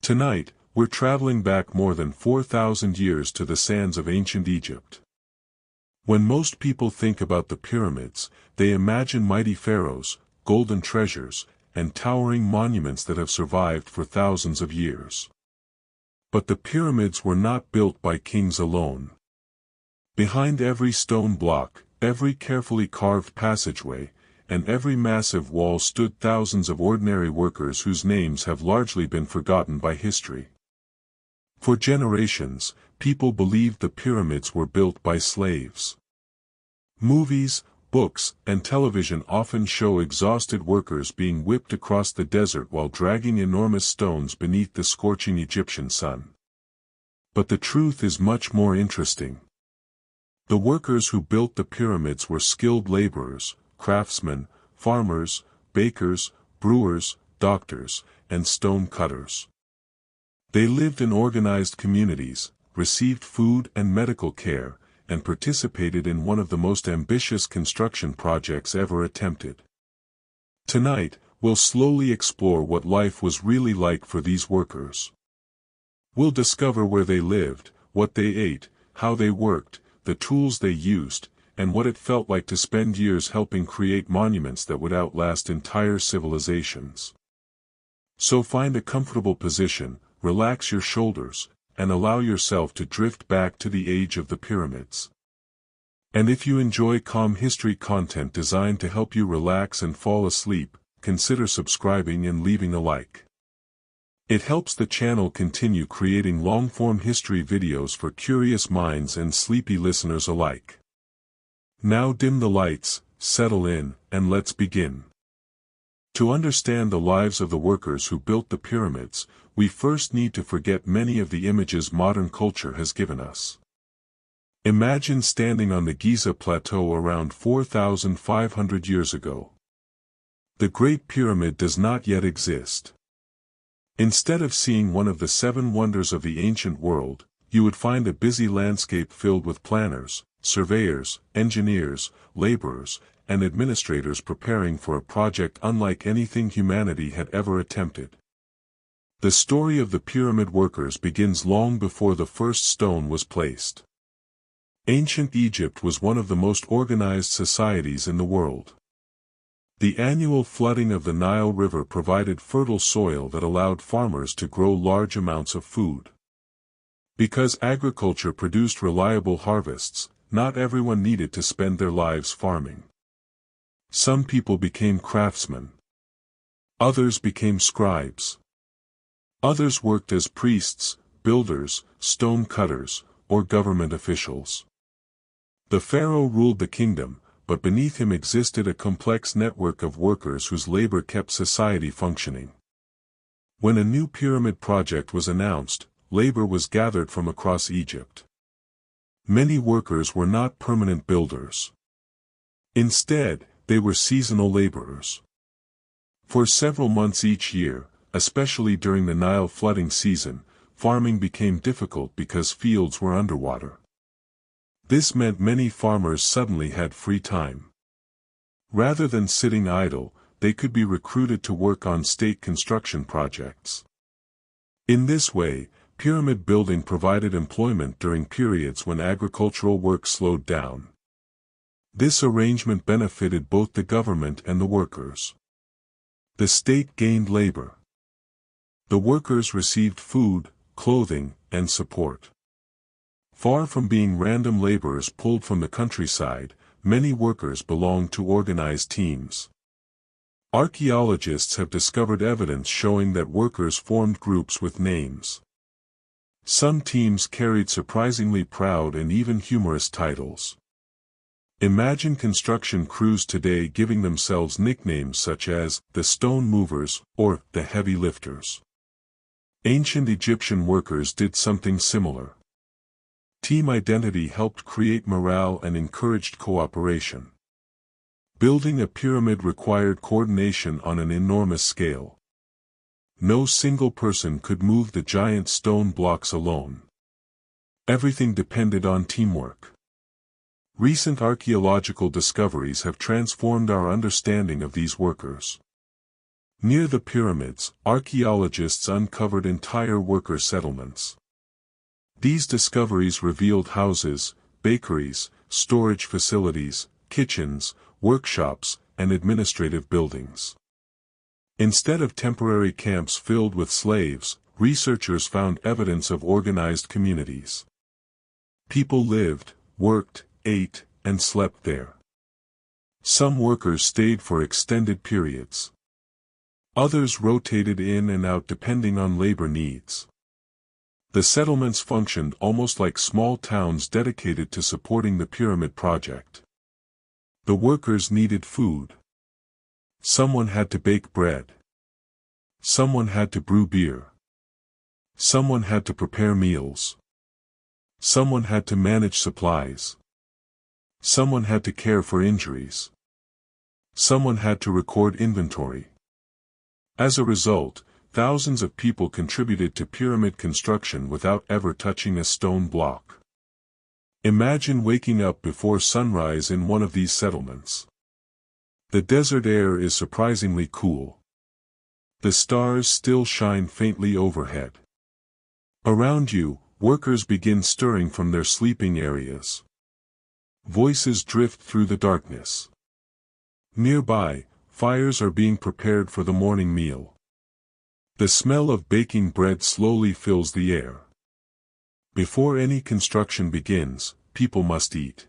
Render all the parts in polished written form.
Tonight, we're traveling back more than 4,000 years to the sands of ancient Egypt. When most people think about the pyramids, they imagine mighty pharaohs, golden treasures, and towering monuments that have survived for thousands of years. But the pyramids were not built by kings alone. Behind every stone block, every carefully carved passageway, and every massive wall stood thousands of ordinary workers whose names have largely been forgotten by history. For generations, people believed the pyramids were built by slaves. Movies, books, and television often show exhausted workers being whipped across the desert while dragging enormous stones beneath the scorching Egyptian sun. But the truth is much more interesting. The workers who built the pyramids were skilled laborers, craftsmen, farmers, bakers, brewers, doctors, and stone cutters. They lived in organized communities, received food and medical care, and participated in one of the most ambitious construction projects ever attempted. Tonight, we'll slowly explore what life was really like for these workers. We'll discover where they lived, what they ate, how they worked, the tools they used, and what it felt like to spend years helping create monuments that would outlast entire civilizations. So find a comfortable position, relax your shoulders, and allow yourself to drift back to the age of the pyramids. And if you enjoy calm history content designed to help you relax and fall asleep, consider subscribing and leaving a like. It helps the channel continue creating long-form history videos for curious minds and sleepy listeners alike. Now dim the lights, settle in, and let's begin. To understand the lives of the workers who built the pyramids, we first need to forget many of the images modern culture has given us. Imagine standing on the Giza Plateau around 4,500 years ago. The Great Pyramid does not yet exist. Instead of seeing one of the 7 wonders of the ancient world, you would find a busy landscape filled with planners, surveyors, engineers, laborers, and administrators preparing for a project unlike anything humanity had ever attempted. The story of the pyramid workers begins long before the first stone was placed. Ancient Egypt was one of the most organized societies in the world. The annual flooding of the Nile River provided fertile soil that allowed farmers to grow large amounts of food. Because agriculture produced reliable harvests, not everyone needed to spend their lives farming. Some people became craftsmen. Others became scribes. Others worked as priests, builders, stone cutters, or government officials. The pharaoh ruled the kingdom, but beneath him existed a complex network of workers whose labor kept society functioning. When a new pyramid project was announced, labor was gathered from across Egypt. Many workers were not permanent builders. Instead, they were seasonal laborers. For several months each year, especially during the Nile flooding season, farming became difficult because fields were underwater. This meant many farmers suddenly had free time. Rather than sitting idle, they could be recruited to work on state construction projects. In this way, pyramid building provided employment during periods when agricultural work slowed down. This arrangement benefited both the government and the workers. The state gained labor. The workers received food, clothing, and support. Far from being random laborers pulled from the countryside, many workers belonged to organized teams. Archaeologists have discovered evidence showing that workers formed groups with names. Some teams carried surprisingly proud and even humorous titles. Imagine construction crews today giving themselves nicknames such as the Stone Movers or the Heavy Lifters. Ancient Egyptian workers did something similar. Team identity helped create morale and encouraged cooperation. Building a pyramid required coordination on an enormous scale. No single person could move the giant stone blocks alone. Everything depended on teamwork. Recent archaeological discoveries have transformed our understanding of these workers. Near the pyramids, archaeologists uncovered entire worker settlements. These discoveries revealed houses, bakeries, storage facilities, kitchens, workshops, and administrative buildings. Instead of temporary camps filled with slaves, researchers found evidence of organized communities. People lived, worked, ate, and slept there. Some workers stayed for extended periods. Others rotated in and out depending on labor needs. The settlements functioned almost like small towns dedicated to supporting the pyramid project. The workers needed food. Someone had to bake bread. Someone had to brew beer. Someone had to prepare meals. Someone had to manage supplies. Someone had to care for injuries. Someone had to record inventory. As a result, thousands of people contributed to pyramid construction without ever touching a stone block. Imagine waking up before sunrise in one of these settlements. The desert air is surprisingly cool. The stars still shine faintly overhead. Around you, workers begin stirring from their sleeping areas. Voices drift through the darkness. Nearby, fires are being prepared for the morning meal. The smell of baking bread slowly fills the air. Before any construction begins, people must eat.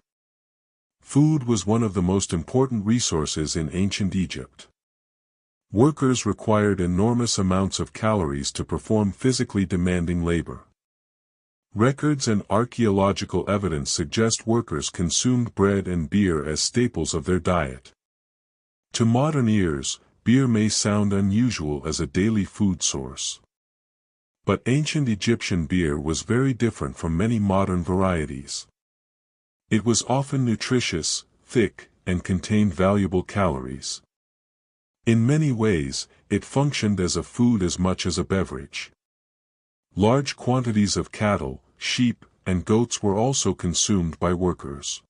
Food was one of the most important resources in ancient Egypt. Workers required enormous amounts of calories to perform physically demanding labor. Records and archaeological evidence suggest workers consumed bread and beer as staples of their diet. To modern ears, beer may sound unusual as a daily food source. But ancient Egyptian beer was very different from many modern varieties. It was often nutritious, thick, and contained valuable calories. In many ways, it functioned as a food as much as a beverage. Large quantities of cattle, sheep, and goats were also consumed by workers.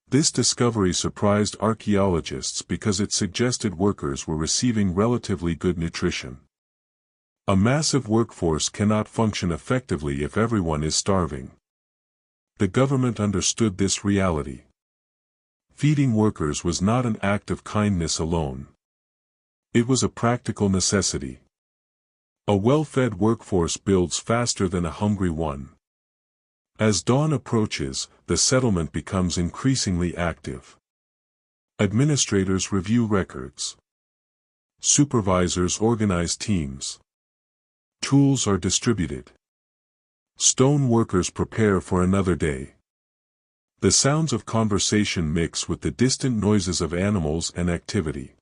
This discovery surprised archaeologists because it suggested workers were receiving relatively good nutrition. A massive workforce cannot function effectively if everyone is starving. The government understood this reality. Feeding workers was not an act of kindness alone. It was a practical necessity. A well-fed workforce builds faster than a hungry one. As dawn approaches, the settlement becomes increasingly active. Administrators review records. Supervisors organize teams. Tools are distributed. Stone workers prepare for another day. The sounds of conversation mix with the distant noises of animals and activity.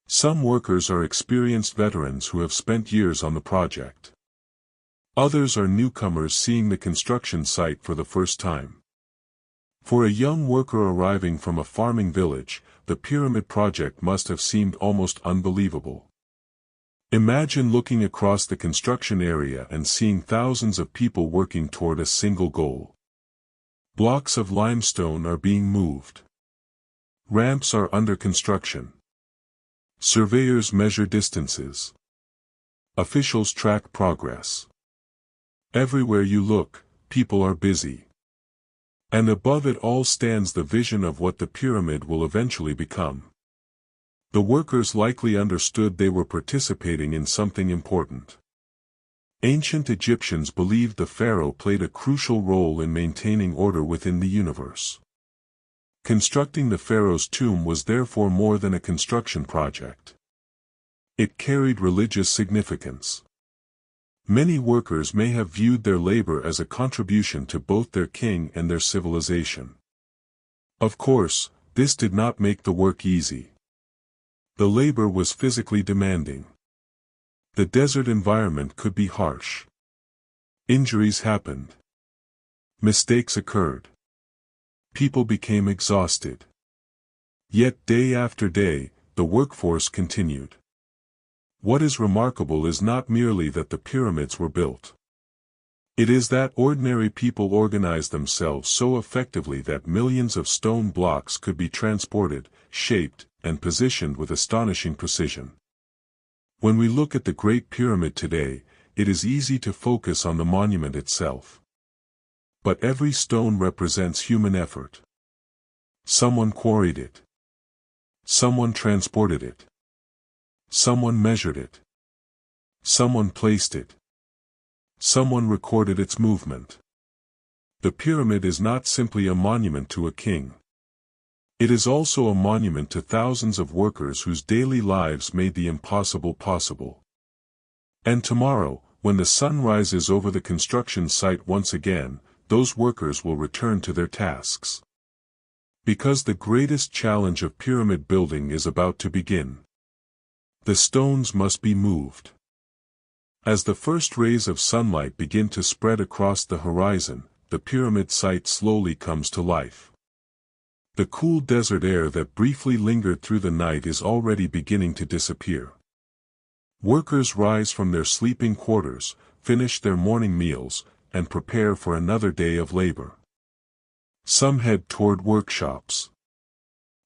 Some workers are experienced veterans who have spent years on the project. Others are newcomers seeing the construction site for the first time. For a young worker arriving from a farming village, the pyramid project must have seemed almost unbelievable. Imagine looking across the construction area and seeing thousands of people working toward a single goal. Blocks of limestone are being moved. Ramps are under construction. Surveyors measure distances. Officials track progress. Everywhere you look, people are busy. And above it all stands the vision of what the pyramid will eventually become. The workers likely understood they were participating in something important. Ancient Egyptians believed the pharaoh played a crucial role in maintaining order within the universe. Constructing the pharaoh's tomb was therefore more than a construction project. It carried religious significance. Many workers may have viewed their labor as a contribution to both their king and their civilization. Of course, this did not make the work easy. The labor was physically demanding. The desert environment could be harsh. Injuries happened. Mistakes occurred. People became exhausted. Yet day after day, the workforce continued. What is remarkable is not merely that the pyramids were built. It is that ordinary people organized themselves so effectively that millions of stone blocks could be transported, shaped, and positioned with astonishing precision. When we look at the Great Pyramid today, it is easy to focus on the monument itself. But every stone represents human effort. Someone quarried it. Someone transported it. Someone measured it. Someone placed it. Someone recorded its movement. The pyramid is not simply a monument to a king. It is also a monument to thousands of workers whose daily lives made the impossible possible. And tomorrow, when the sun rises over the construction site once again, those workers will return to their tasks. Because the greatest challenge of pyramid building is about to begin. The stones must be moved. As the first rays of sunlight begin to spread across the horizon, the pyramid site slowly comes to life. The cool desert air that briefly lingered through the night is already beginning to disappear. Workers rise from their sleeping quarters, finish their morning meals, and prepare for another day of labor. Some head toward workshops.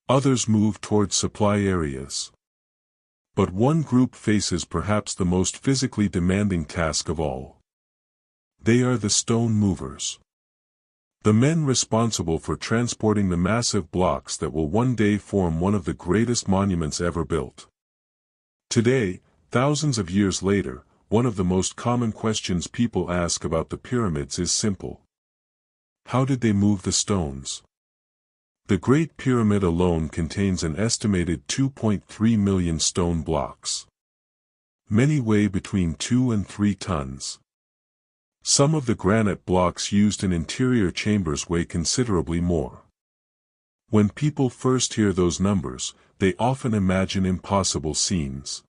Others move toward supply areas. But one group faces perhaps the most physically demanding task of all. They are the stone movers. The men responsible for transporting the massive blocks that will one day form one of the greatest monuments ever built. Today, thousands of years later, one of the most common questions people ask about the pyramids is simple. How did they move the stones? The Great Pyramid alone contains an estimated 2.3 million stone blocks. Many weigh between 2 and 3 tons. Some of the granite blocks used in interior chambers weigh considerably more. When people first hear those numbers, they often imagine impossible scenes.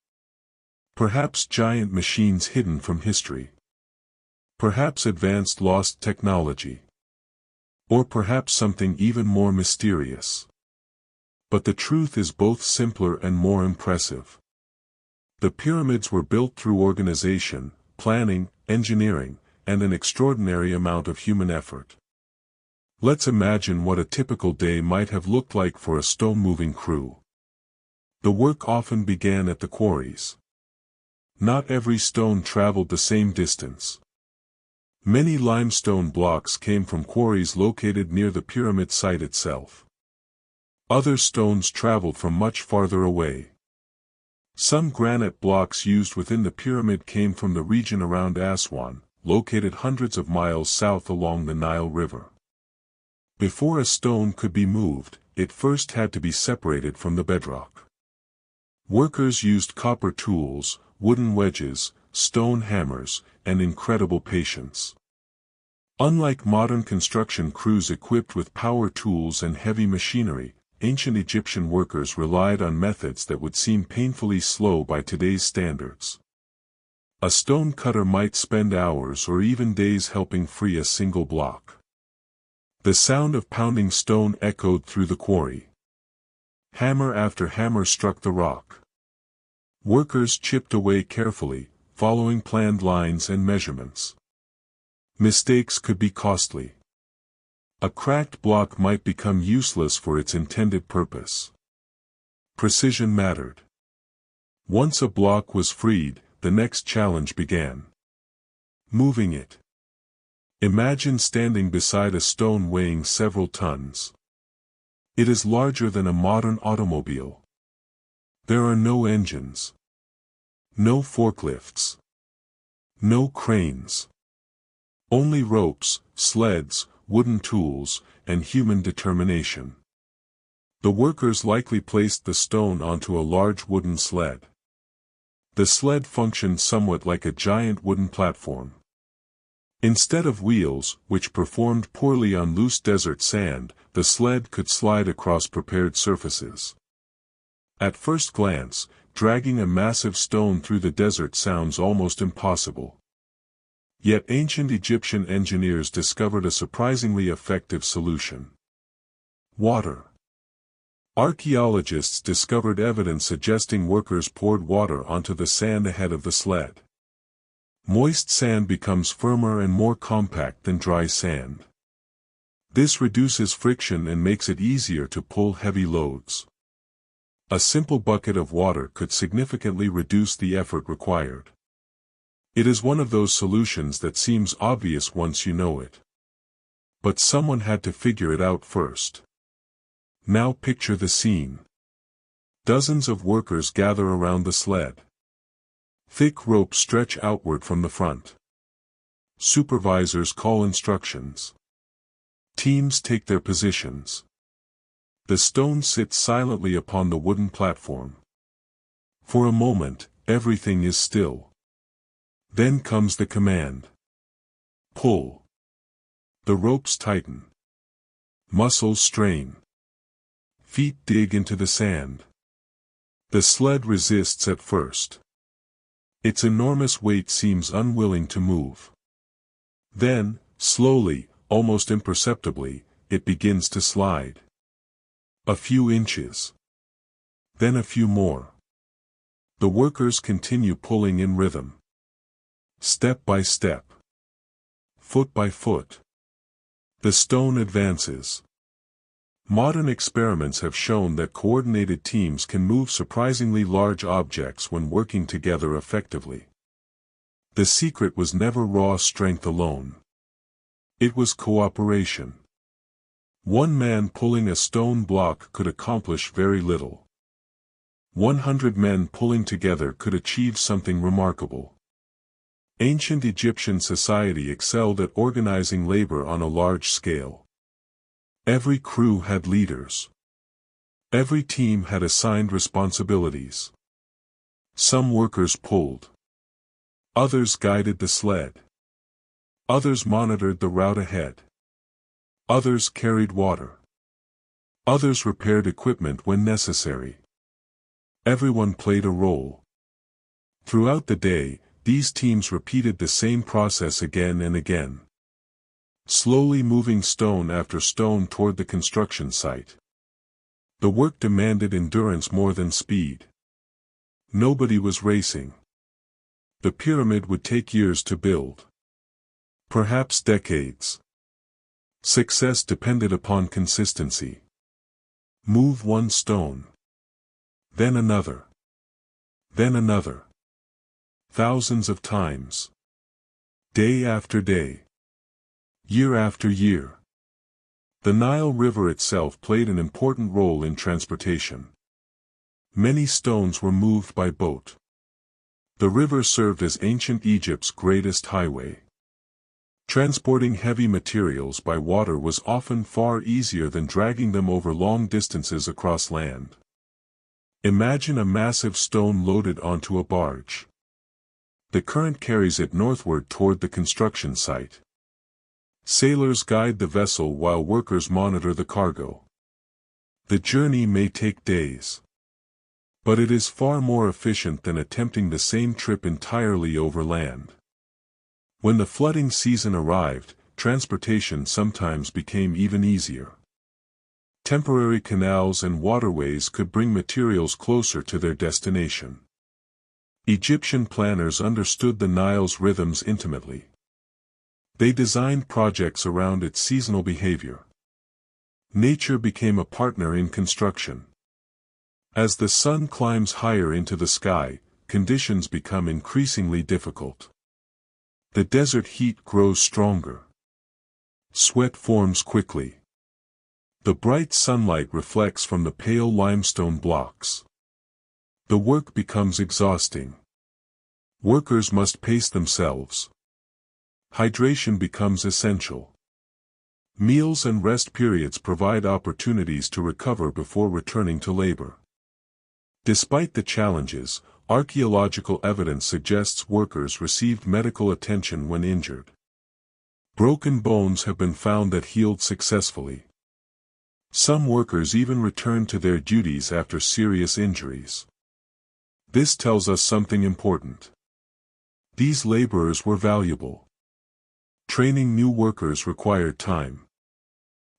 Perhaps giant machines hidden from history. Perhaps advanced lost technology. Or perhaps something even more mysterious. But the truth is both simpler and more impressive. The pyramids were built through organization, planning, engineering, and an extraordinary amount of human effort. Let's imagine what a typical day might have looked like for a stone-moving crew. The work often began at the quarries. Not every stone traveled the same distance. Many limestone blocks came from quarries located near the pyramid site itself. Other stones traveled from much farther away. Some granite blocks used within the pyramid came from the region around Aswan, located hundreds of miles south along the Nile River. Before a stone could be moved, it first had to be separated from the bedrock. Workers used copper tools, wooden wedges, stone hammers, and incredible patience. Unlike modern construction crews equipped with power tools and heavy machinery, ancient Egyptian workers relied on methods that would seem painfully slow by today's standards. A stone cutter might spend hours or even days helping free a single block. The sound of pounding stone echoed through the quarry. Hammer after hammer struck the rock. Workers chipped away carefully, following planned lines and measurements. Mistakes could be costly. A cracked block might become useless for its intended purpose. Precision mattered. Once a block was freed, the next challenge began. Moving it. Imagine standing beside a stone weighing several tons. It is larger than a modern automobile. There are no engines. No forklifts. No cranes. Only ropes, sleds, wooden tools, and human determination. The workers likely placed the stone onto a large wooden sled. The sled functioned somewhat like a giant wooden platform. Instead of wheels, which performed poorly on loose desert sand, the sled could slide across prepared surfaces. At first glance, dragging a massive stone through the desert sounds almost impossible. Yet ancient Egyptian engineers discovered a surprisingly effective solution. Water. Archaeologists discovered evidence suggesting workers poured water onto the sand ahead of the sled. Moist sand becomes firmer and more compact than dry sand. This reduces friction and makes it easier to pull heavy loads. A simple bucket of water could significantly reduce the effort required. It is one of those solutions that seems obvious once you know it. But someone had to figure it out first. Now picture the scene. Dozens of workers gather around the sled. Thick ropes stretch outward from the front. Supervisors call instructions. Teams take their positions. The stone sits silently upon the wooden platform. For a moment, everything is still. Then comes the command. Pull. The ropes tighten. Muscles strain. Feet dig into the sand. The sled resists at first. Its enormous weight seems unwilling to move. Then, slowly, almost imperceptibly, it begins to slide. A few inches. Then a few more. The workers continue pulling in rhythm. Step by step. Foot by foot. The stone advances. Modern experiments have shown that coordinated teams can move surprisingly large objects when working together effectively. The secret was never raw strength alone. It was cooperation. One man pulling a stone block could accomplish very little. 100 men pulling together could achieve something remarkable. Ancient Egyptian society excelled at organizing labor on a large scale. Every crew had leaders. Every team had assigned responsibilities. Some workers pulled. Others guided the sled. Others monitored the route ahead. Others carried water. Others repaired equipment when necessary. Everyone played a role. Throughout the day, these teams repeated the same process again and again. Slowly moving stone after stone toward the construction site. The work demanded endurance more than speed. Nobody was racing. The pyramid would take years to build. Perhaps decades. Success depended upon consistency. Move one stone. Then another. Then another. Thousands of times. Day after day. Year after year. The Nile River itself played an important role in transportation. Many stones were moved by boat. The river served as ancient Egypt's greatest highway. Transporting heavy materials by water was often far easier than dragging them over long distances across land. Imagine a massive stone loaded onto a barge. The current carries it northward toward the construction site. Sailors guide the vessel while workers monitor the cargo. The journey may take days. But it is far more efficient than attempting the same trip entirely over land. When the flooding season arrived, transportation sometimes became even easier. Temporary canals and waterways could bring materials closer to their destination. Egyptian planners understood the Nile's rhythms intimately. They designed projects around its seasonal behavior. Nature became a partner in construction. As the sun climbs higher into the sky, conditions become increasingly difficult. The desert heat grows stronger. Sweat forms quickly. The bright sunlight reflects from the pale limestone blocks. The work becomes exhausting. Workers must pace themselves. Hydration becomes essential. Meals and rest periods provide opportunities to recover before returning to labor. Despite the challenges, archaeological evidence suggests workers received medical attention when injured. Broken bones have been found that healed successfully. Some workers even returned to their duties after serious injuries. This tells us something important. These laborers were valuable. Training new workers required time.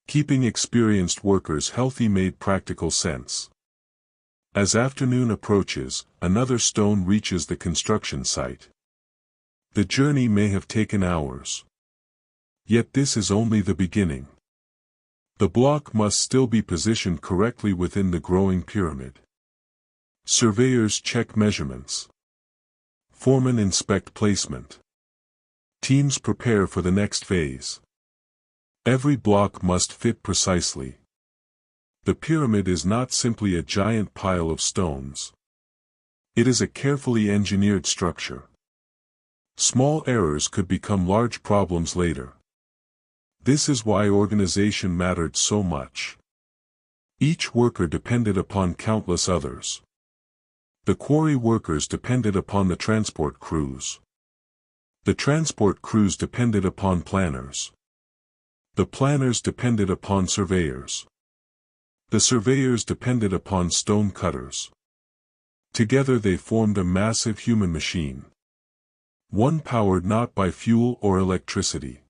Keeping experienced workers healthy made practical sense. As afternoon approaches, another stone reaches the construction site. The journey may have taken hours. Yet this is only the beginning. The block must still be positioned correctly within the growing pyramid. Surveyors check measurements. Foremen inspect placement. Teams prepare for the next phase. Every block must fit precisely. The pyramid is not simply a giant pile of stones. It is a carefully engineered structure. Small errors could become large problems later. This is why organization mattered so much. Each worker depended upon countless others. The quarry workers depended upon the transport crews. The transport crews depended upon planners. The planners depended upon surveyors. The surveyors depended upon stone cutters. Together they formed a massive human machine. One powered not by fuel or electricity,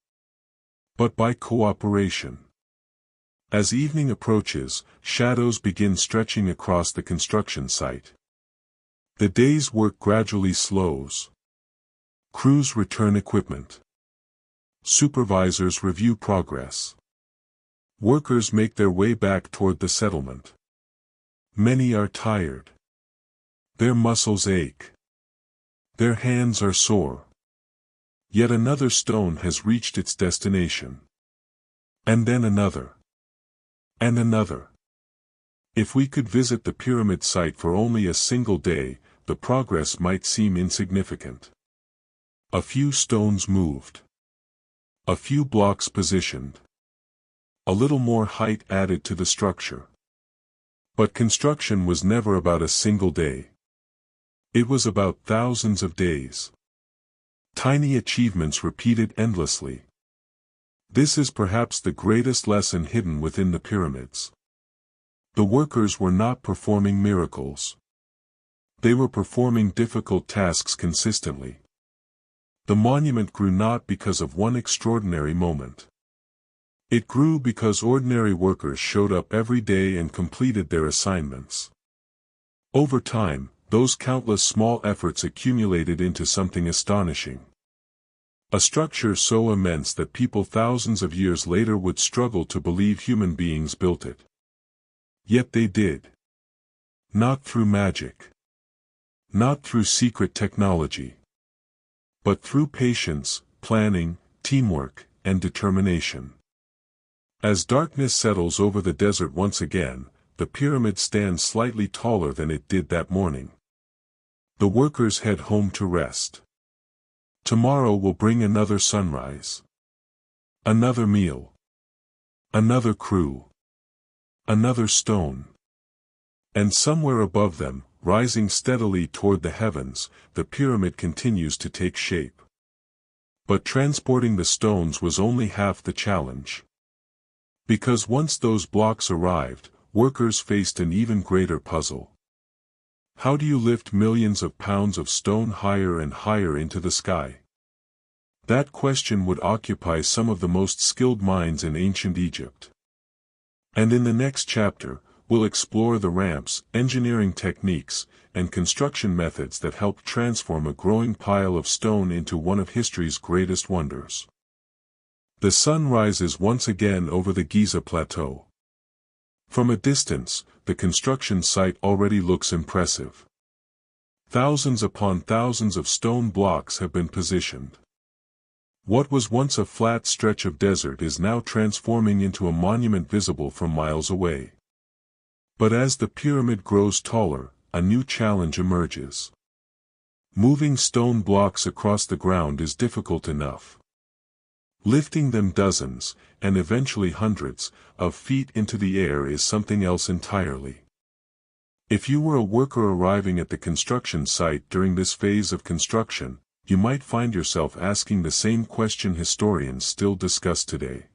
but by cooperation. As evening approaches, shadows begin stretching across the construction site. The day's work gradually slows. Crews return equipment. Supervisors review progress. Workers make their way back toward the settlement. Many are tired. Their muscles ache. Their hands are sore. Yet another stone has reached its destination. And then another. And another. If we could visit the pyramid site for only a single day, the progress might seem insignificant. A few stones moved. A few blocks positioned. A little more height added to the structure. But construction was never about a single day. It was about thousands of days. Tiny achievements repeated endlessly. This is perhaps the greatest lesson hidden within the pyramids. The workers were not performing miracles. They were performing difficult tasks consistently. The monument grew not because of one extraordinary moment. It grew because ordinary workers showed up every day and completed their assignments. Over time, those countless small efforts accumulated into something astonishing. A structure so immense that people thousands of years later would struggle to believe human beings built it. Yet they did. Not through magic. Not through secret technology. But through patience, planning, teamwork, and determination. As darkness settles over the desert once again, the pyramid stands slightly taller than it did that morning. The workers head home to rest. Tomorrow will bring another sunrise. Another meal. Another crew. Another stone. And somewhere above them, rising steadily toward the heavens, the pyramid continues to take shape. But transporting the stones was only half the challenge. Because once those blocks arrived, workers faced an even greater puzzle. How do you lift millions of pounds of stone higher and higher into the sky? That question would occupy some of the most skilled minds in ancient Egypt. And in the next chapter, we'll explore the ramps, engineering techniques, and construction methods that helped transform a growing pile of stone into one of history's greatest wonders. The sun rises once again over the Giza Plateau. From a distance, the construction site already looks impressive. Thousands upon thousands of stone blocks have been positioned. What was once a flat stretch of desert is now transforming into a monument visible from miles away. But as the pyramid grows taller, a new challenge emerges. Moving stone blocks across the ground is difficult enough. Lifting them dozens, and eventually hundreds, of feet into the air is something else entirely. If you were a worker arriving at the construction site during this phase of construction, you might find yourself asking the same question historians still discuss today.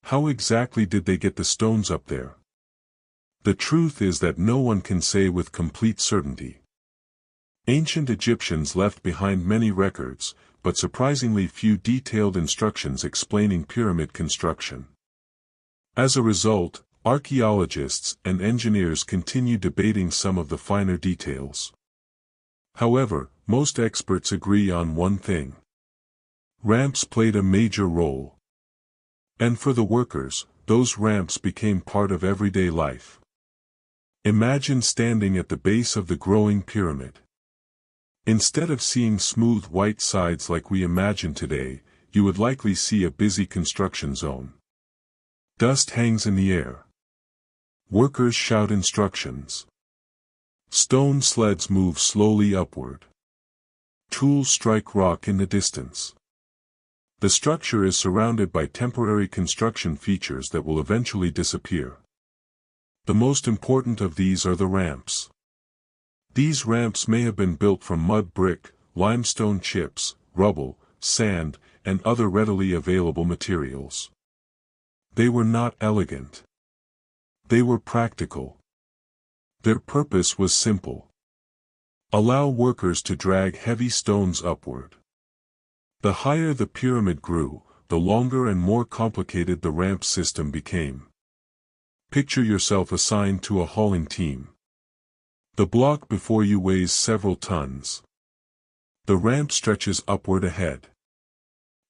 How exactly did they get the stones up there? The truth is that no one can say with complete certainty. Ancient Egyptians left behind many records, but surprisingly few detailed instructions explaining pyramid construction. As a result, archaeologists and engineers continue debating some of the finer details. However, most experts agree on one thing. Ramps played a major role. And for the workers, those ramps became part of everyday life. Imagine standing at the base of the growing pyramid. Instead of seeing smooth white sides like we imagine today, you would likely see a busy construction zone. Dust hangs in the air. Workers shout instructions. Stone sleds move slowly upward. Tools strike rock in the distance. The structure is surrounded by temporary construction features that will eventually disappear. The most important of these are the ramps. These ramps may have been built from mud brick, limestone chips, rubble, sand, and other readily available materials. They were not elegant. They were practical. Their purpose was simple. Allow workers to drag heavy stones upward. The higher the pyramid grew, the longer and more complicated the ramp system became. Picture yourself assigned to a hauling team. The block before you weighs several tons. The ramp stretches upward ahead.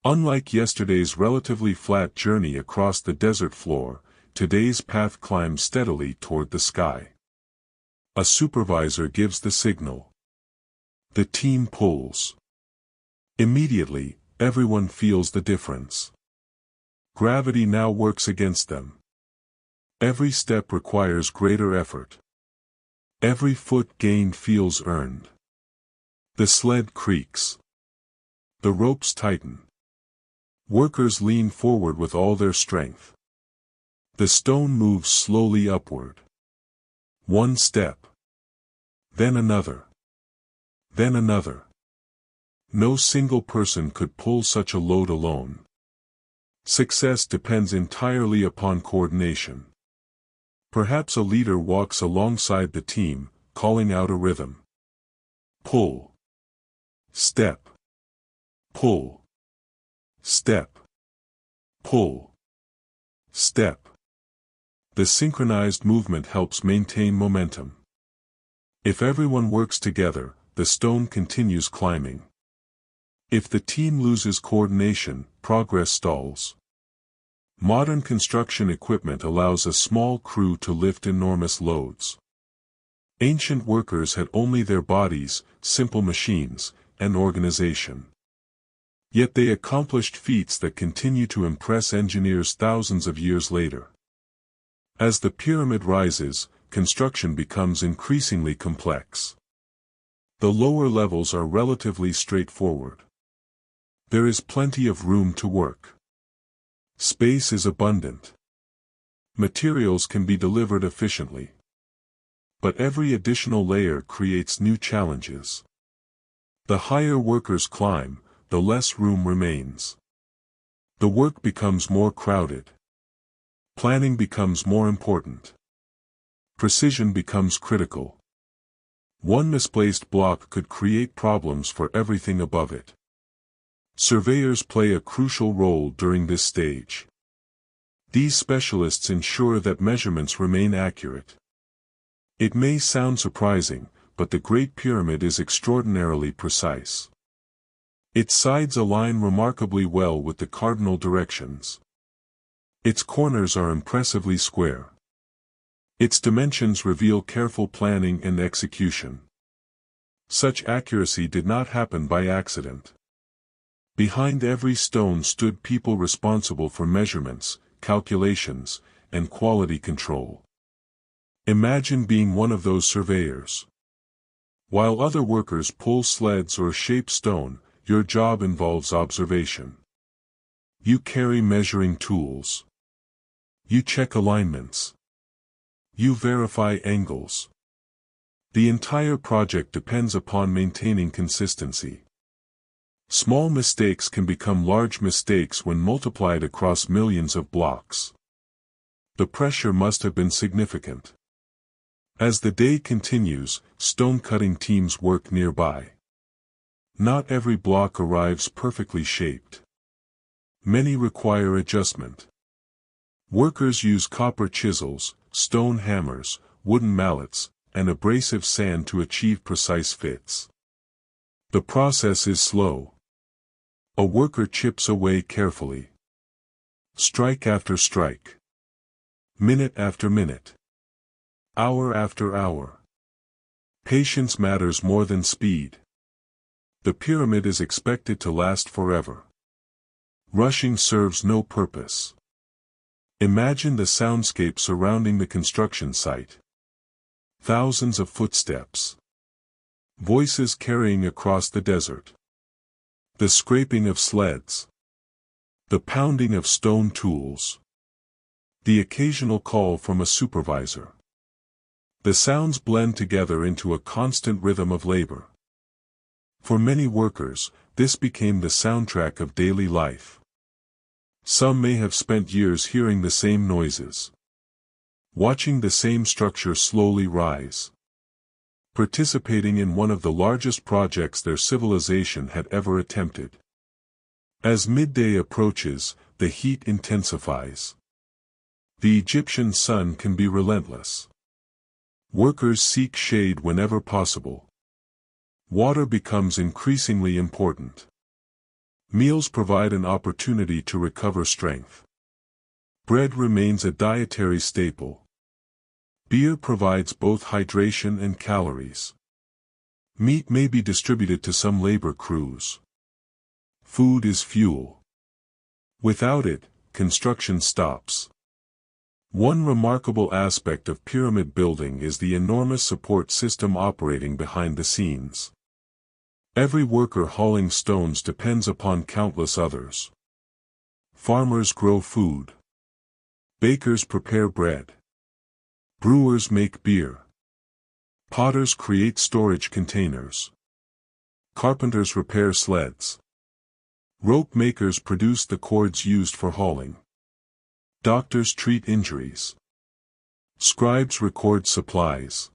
Unlike yesterday's relatively flat journey across the desert floor, today's path climbs steadily toward the sky. A supervisor gives the signal. The team pulls. Immediately, everyone feels the difference. Gravity now works against them. Every step requires greater effort. Every foot gained feels earned. The sled creaks. The ropes tighten. Workers lean forward with all their strength. The stone moves slowly upward. One step. Then another. Then another. No single person could pull such a load alone. Success depends entirely upon coordination. Perhaps a leader walks alongside the team, calling out a rhythm. Pull. Step. Pull. Step. Pull. Step. The synchronized movement helps maintain momentum. If everyone works together, the stone continues climbing. If the team loses coordination, progress stalls. Modern construction equipment allows a small crew to lift enormous loads. Ancient workers had only their bodies, simple machines, and organization. Yet they accomplished feats that continue to impress engineers thousands of years later. As the pyramid rises, construction becomes increasingly complex. The lower levels are relatively straightforward. There is plenty of room to work. Space is abundant. Materials can be delivered efficiently. But every additional layer creates new challenges. The higher workers climb, the less room remains. The work becomes more crowded. Planning becomes more important. Precision becomes critical. One misplaced block could create problems for everything above it. Surveyors play a crucial role during this stage. These specialists ensure that measurements remain accurate. It may sound surprising, but the Great Pyramid is extraordinarily precise. Its sides align remarkably well with the cardinal directions. Its corners are impressively square. Its dimensions reveal careful planning and execution. Such accuracy did not happen by accident. Behind every stone stood people responsible for measurements, calculations, and quality control. Imagine being one of those surveyors. While other workers pull sleds or shape stone, your job involves observation. You carry measuring tools. You check alignments. You verify angles. The entire project depends upon maintaining consistency. Small mistakes can become large mistakes when multiplied across millions of blocks. The pressure must have been significant. As the day continues, stone-cutting teams work nearby. Not every block arrives perfectly shaped. Many require adjustment. Workers use copper chisels, stone hammers, wooden mallets, and abrasive sand to achieve precise fits. The process is slow. A worker chips away carefully. Strike after strike. Minute after minute. hour after hour. Patience matters more than speed. The pyramid is expected to last forever. Rushing serves no purpose. Imagine the soundscape surrounding the construction site. Thousands of footsteps. Voices carrying across the desert. The scraping of sleds. The pounding of stone tools. The occasional call from a supervisor. The sounds blend together into a constant rhythm of labor. For many workers, this became the soundtrack of daily life. Some may have spent years hearing the same noises, watching the same structure slowly rise, participating in one of the largest projects their civilization had ever attempted. As midday approaches, the heat intensifies. The Egyptian sun can be relentless. Workers seek shade whenever possible. Water becomes increasingly important. Meals provide an opportunity to recover strength. Bread remains a dietary staple. Beer provides both hydration and calories. Meat may be distributed to some labor crews. Food is fuel. Without it, construction stops. One remarkable aspect of pyramid building is the enormous support system operating behind the scenes. Every worker hauling stones depends upon countless others. Farmers grow food. Bakers prepare bread. Brewers make beer. Potters create storage containers. Carpenters repair sleds. Rope makers produce the cords used for hauling. Doctors treat injuries. Scribes record supplies.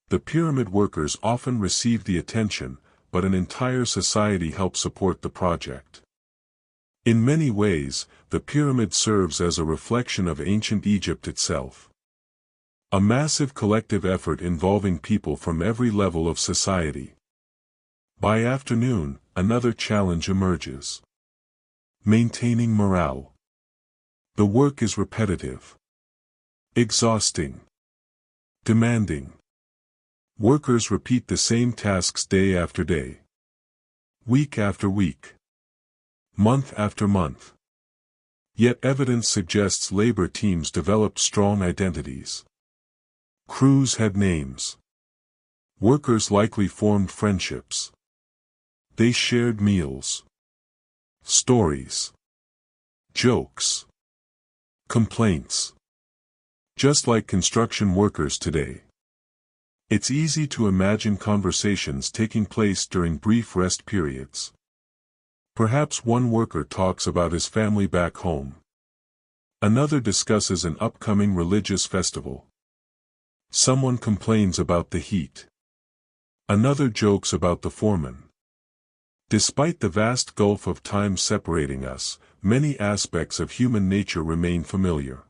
The pyramid workers often receive the attention, but an entire society helps support the project. In many ways, the pyramid serves as a reflection of ancient Egypt itself. A massive collective effort involving people from every level of society. By afternoon, another challenge emerges. Maintaining morale. The work is repetitive. Exhausting. Demanding. Workers repeat the same tasks day after day. Week after week. Month after month. Yet evidence suggests labor teams developed strong identities. Crews had names. Workers likely formed friendships. They shared meals. Stories. Jokes. Complaints. Just like construction workers today. It's easy to imagine conversations taking place during brief rest periods. Perhaps one worker talks about his family back home. Another discusses an upcoming religious festival. Someone complains about the heat. Another jokes about the foreman. Despite the vast gulf of time separating us, many aspects of human nature remain familiar.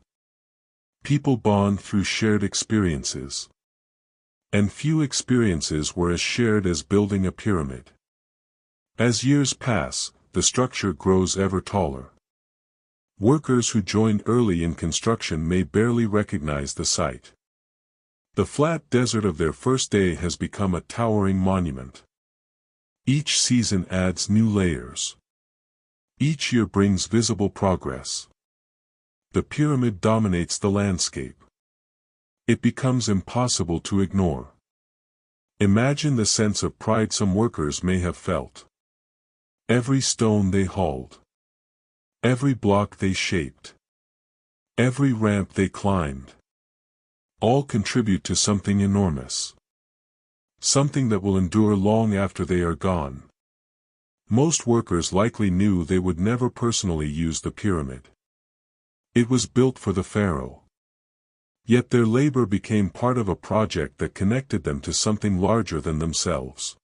People bond through shared experiences. And few experiences were as shared as building a pyramid. As years pass, the structure grows ever taller. Workers who joined early in construction may barely recognize the site. The flat desert of their first day has become a towering monument. Each season adds new layers. Each year brings visible progress. The pyramid dominates the landscape. It becomes impossible to ignore. Imagine the sense of pride some workers may have felt. Every stone they hauled. Every block they shaped. Every ramp they climbed. All contribute to something enormous. Something that will endure long after they are gone. Most workers likely knew they would never personally use the pyramid. It was built for the pharaoh. Yet their labor became part of a project that connected them to something larger than themselves.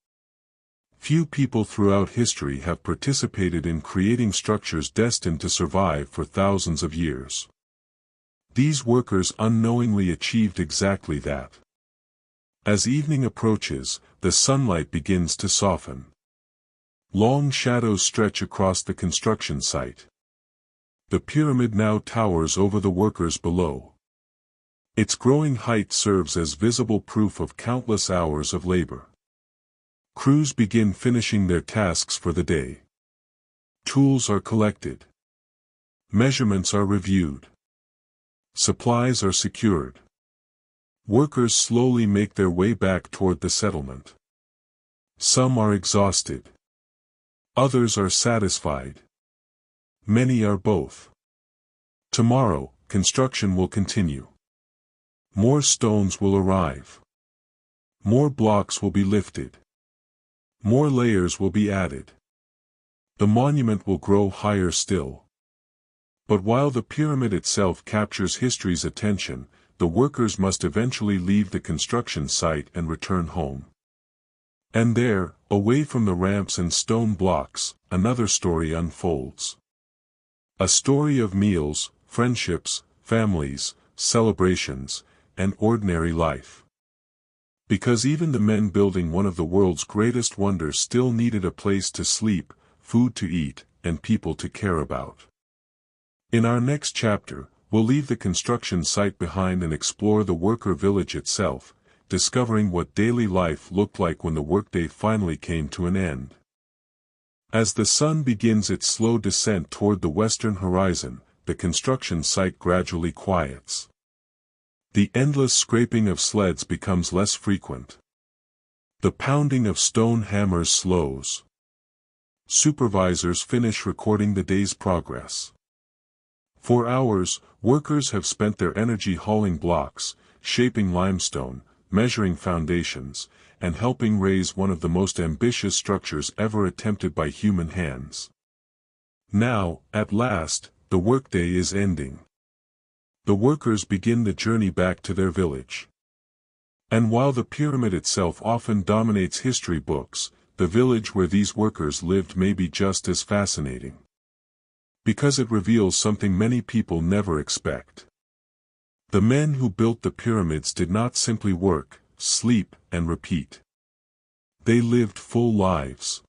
Few people throughout history have participated in creating structures destined to survive for thousands of years. These workers unknowingly achieved exactly that. As evening approaches, the sunlight begins to soften. Long shadows stretch across the construction site. The pyramid now towers over the workers below. Its growing height serves as visible proof of countless hours of labor. Crews begin finishing their tasks for the day. Tools are collected. Measurements are reviewed. Supplies are secured. Workers slowly make their way back toward the settlement. Some are exhausted. Others are satisfied. Many are both. Tomorrow, construction will continue. More stones will arrive. More blocks will be lifted. More layers will be added. The monument will grow higher still. But while the pyramid itself captures history's attention, the workers must eventually leave the construction site and return home. And there, away from the ramps and stone blocks, another story unfolds. A story of meals, friendships, families, celebrations, and ordinary life. Because even the men building one of the world's greatest wonders still needed a place to sleep, food to eat, and people to care about. In our next chapter, we'll leave the construction site behind and explore the worker village itself, discovering what daily life looked like when the workday finally came to an end. As the sun begins its slow descent toward the western horizon, the construction site gradually quiets. The endless scraping of sleds becomes less frequent. The pounding of stone hammers slows. Supervisors finish recording the day's progress. For hours, workers have spent their energy hauling blocks, shaping limestone, measuring foundations, and helping raise one of the most ambitious structures ever attempted by human hands. Now, at last, the workday is ending. The workers begin the journey back to their village. And while the pyramid itself often dominates history books, the village where these workers lived may be just as fascinating. Because it reveals something many people never expect. The men who built the pyramids did not simply work, sleep, and repeat. They lived full lives.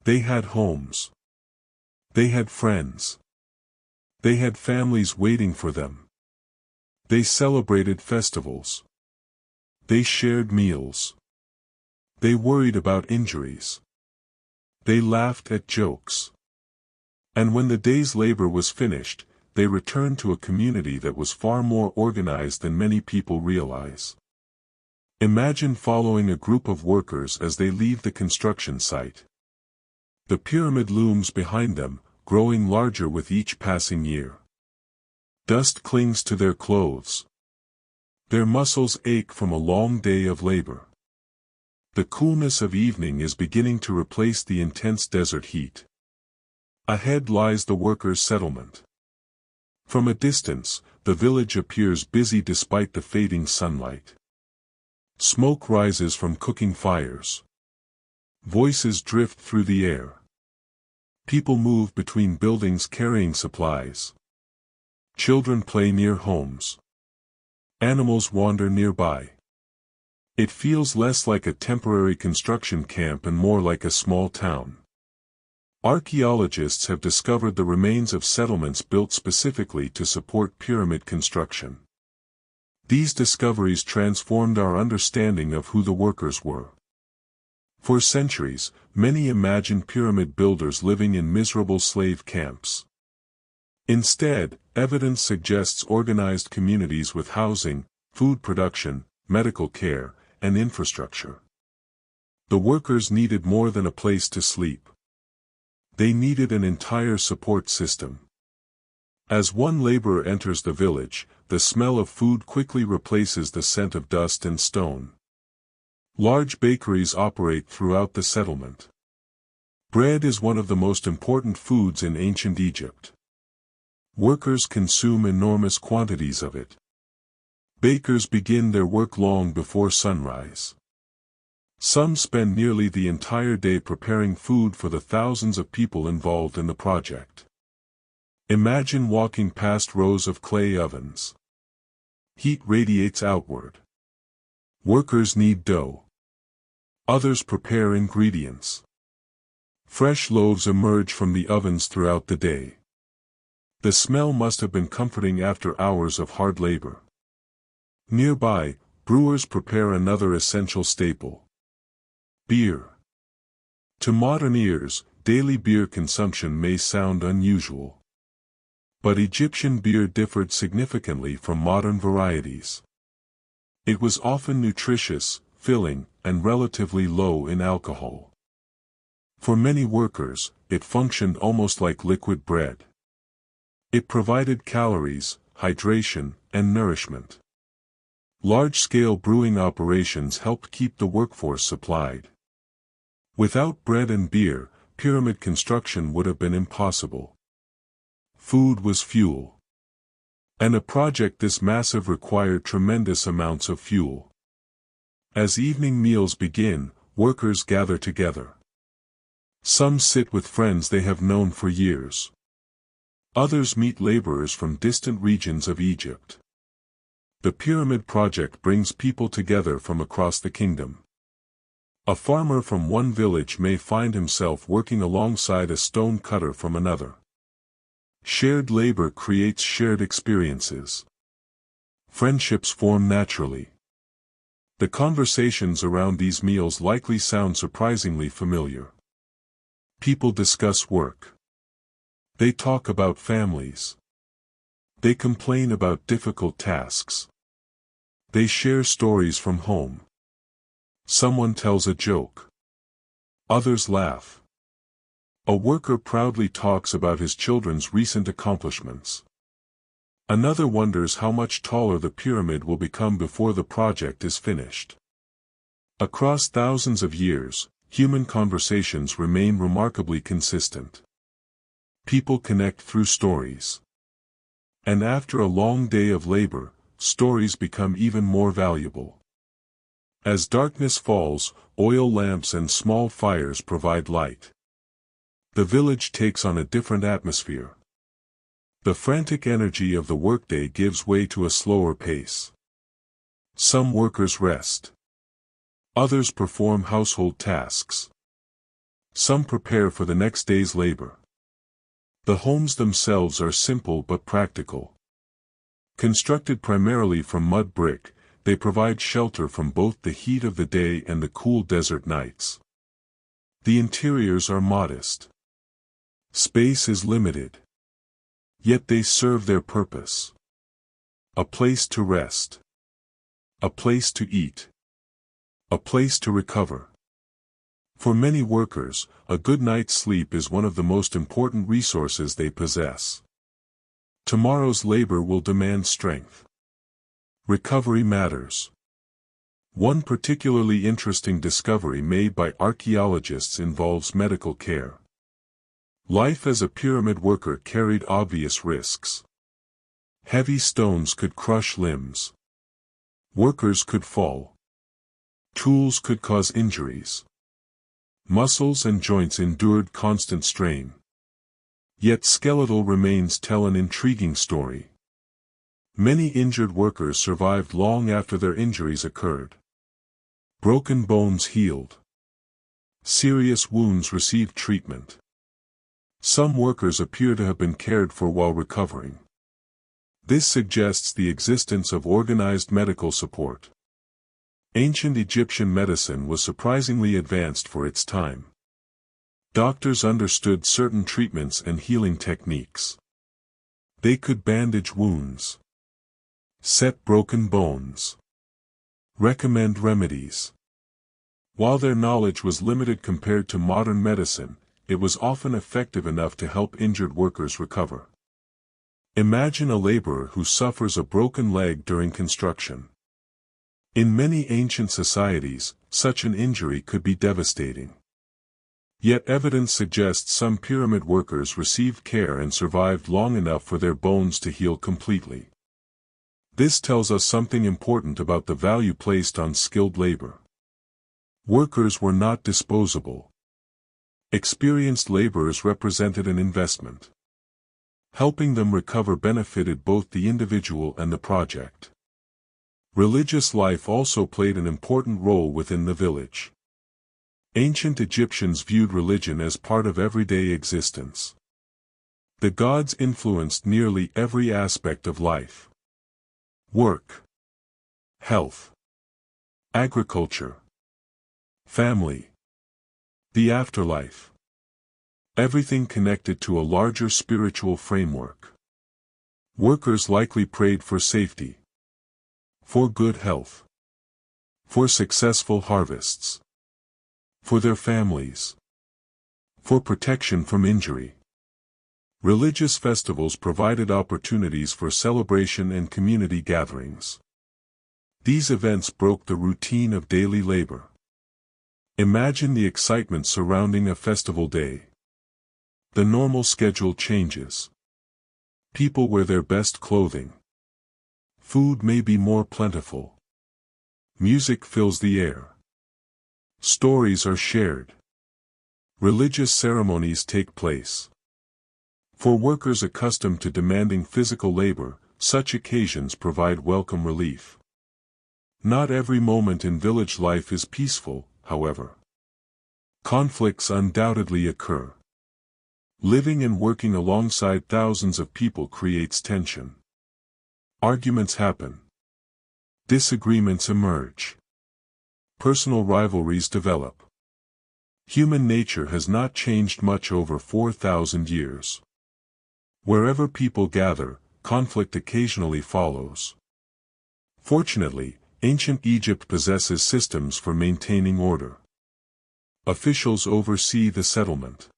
They had homes. They had friends. They had families waiting for them. They celebrated festivals. They shared meals. They worried about injuries. They laughed at jokes. And when the day's labor was finished, they returned to a community that was far more organized than many people realize. Imagine following a group of workers as they leave the construction site. The pyramid looms behind them, growing larger with each passing year. Dust clings to their clothes. Their muscles ache from a long day of labor. The coolness of evening is beginning to replace the intense desert heat. Ahead lies the workers' settlement. From a distance, the village appears busy despite the fading sunlight. Smoke rises from cooking fires. Voices drift through the air. People move between buildings carrying supplies. Children play near homes. Animals wander nearby. It feels less like a temporary construction camp and more like a small town. Archaeologists have discovered the remains of settlements built specifically to support pyramid construction. These discoveries transformed our understanding of who the workers were. For centuries, many imagined pyramid builders living in miserable slave camps. Instead, evidence suggests organized communities with housing, food production, medical care, and infrastructure. The workers needed more than a place to sleep. They needed an entire support system. As one laborer enters the village, the smell of food quickly replaces the scent of dust and stone. Large bakeries operate throughout the settlement. Bread is one of the most important foods in ancient Egypt. Workers consume enormous quantities of it. Bakers begin their work long before sunrise. Some spend nearly the entire day preparing food for the thousands of people involved in the project. Imagine walking past rows of clay ovens. Heat radiates outward. Workers knead dough. Others prepare ingredients. Fresh loaves emerge from the ovens throughout the day. The smell must have been comforting after hours of hard labor. Nearby, brewers prepare another essential staple: beer. To modern ears, daily beer consumption may sound unusual. But Egyptian beer differed significantly from modern varieties. It was often nutritious, filling, and relatively low in alcohol. For many workers, it functioned almost like liquid bread. It provided calories, hydration, and nourishment. Large-scale brewing operations helped keep the workforce supplied. Without bread and beer, pyramid construction would have been impossible. Food was fuel. And a project this massive required tremendous amounts of fuel. As evening meals begin, workers gather together. Some sit with friends they have known for years. Others meet laborers from distant regions of Egypt. The pyramid project brings people together from across the kingdom. A farmer from one village may find himself working alongside a stone cutter from another. Shared labor creates shared experiences. Friendships form naturally. The conversations around these meals likely sound surprisingly familiar. People discuss work. They talk about families. They complain about difficult tasks. They share stories from home. Someone tells a joke. Others laugh. A worker proudly talks about his children's recent accomplishments. Another wonders how much taller the pyramid will become before the project is finished. Across thousands of years, human conversations remain remarkably consistent. People connect through stories. And after a long day of labor, stories become even more valuable. As darkness falls, oil lamps and small fires provide light. The village takes on a different atmosphere. The frantic energy of the workday gives way to a slower pace. Some workers rest. Others perform household tasks. Some prepare for the next day's labor. The homes themselves are simple but practical. Constructed primarily from mud brick, they provide shelter from both the heat of the day and the cool desert nights. The interiors are modest. Space is limited. Yet they serve their purpose. A place to rest. A place to eat. A place to recover. For many workers, a good night's sleep is one of the most important resources they possess. Tomorrow's labor will demand strength. Recovery matters. One particularly interesting discovery made by archaeologists involves medical care. Life as a pyramid worker carried obvious risks. Heavy stones could crush limbs. Workers could fall. Tools could cause injuries. Muscles and joints endured constant strain. Yet skeletal remains tell an intriguing story. Many injured workers survived long after their injuries occurred. Broken bones healed. Serious wounds received treatment. Some workers appear to have been cared for while recovering. This suggests the existence of organized medical support. Ancient Egyptian medicine was surprisingly advanced for its time. Doctors understood certain treatments and healing techniques. They could bandage wounds, set broken bones, recommend remedies. While their knowledge was limited compared to modern medicine, it was often effective enough to help injured workers recover. Imagine a laborer who suffers a broken leg during construction. In many ancient societies, such an injury could be devastating. Yet evidence suggests some pyramid workers received care and survived long enough for their bones to heal completely. This tells us something important about the value placed on skilled labor. Workers were not disposable. Experienced laborers represented an investment. Helping them recover benefited both the individual and the project. Religious life also played an important role within the village. Ancient Egyptians viewed religion as part of everyday existence. The gods influenced nearly every aspect of life. Work, health, agriculture, family, the afterlife. Everything connected to a larger spiritual framework. Workers likely prayed for safety, for good health, for successful harvests, for their families, for protection from injury. Religious festivals provided opportunities for celebration and community gatherings. These events broke the routine of daily labor. Imagine the excitement surrounding a festival day. The normal schedule changes. People wear their best clothing. Food may be more plentiful. Music fills the air. Stories are shared. Religious ceremonies take place. For workers accustomed to demanding physical labor, such occasions provide welcome relief. Not every moment in village life is peaceful, however. Conflicts undoubtedly occur. Living and working alongside thousands of people creates tension. Arguments happen. Disagreements emerge. Personal rivalries develop. Human nature has not changed much over 4,000 years. Wherever people gather, conflict occasionally follows. Fortunately, ancient Egypt possesses systems for maintaining order. Officials oversee the settlement.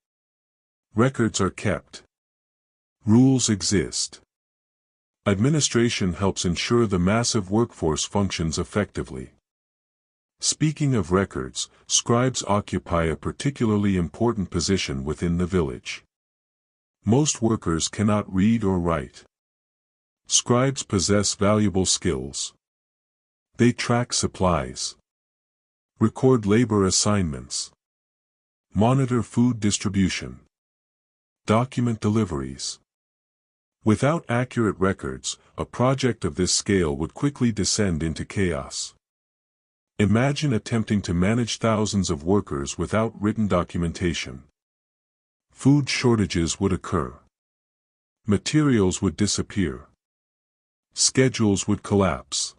Records are kept. Rules exist. Administration helps ensure the massive workforce functions effectively. Speaking of records, scribes occupy a particularly important position within the village. Most workers cannot read or write. Scribes possess valuable skills. They track supplies, record labor assignments, monitor food distribution, document deliveries. Without accurate records, a project of this scale would quickly descend into chaos. Imagine attempting to manage thousands of workers without written documentation. Food shortages would occur. Materials would disappear. Schedules would collapse.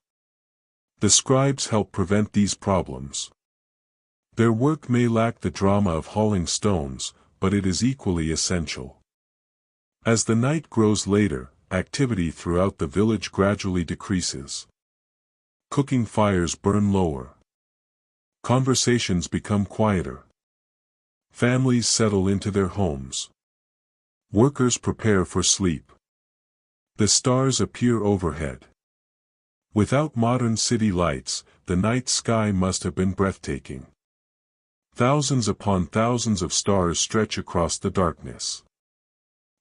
The scribes help prevent these problems. Their work may lack the drama of hauling stones, but it is equally essential. As the night grows later, activity throughout the village gradually decreases. Cooking fires burn lower. Conversations become quieter. Families settle into their homes. Workers prepare for sleep. The stars appear overhead. Without modern city lights, the night sky must have been breathtaking. Thousands upon thousands of stars stretch across the darkness.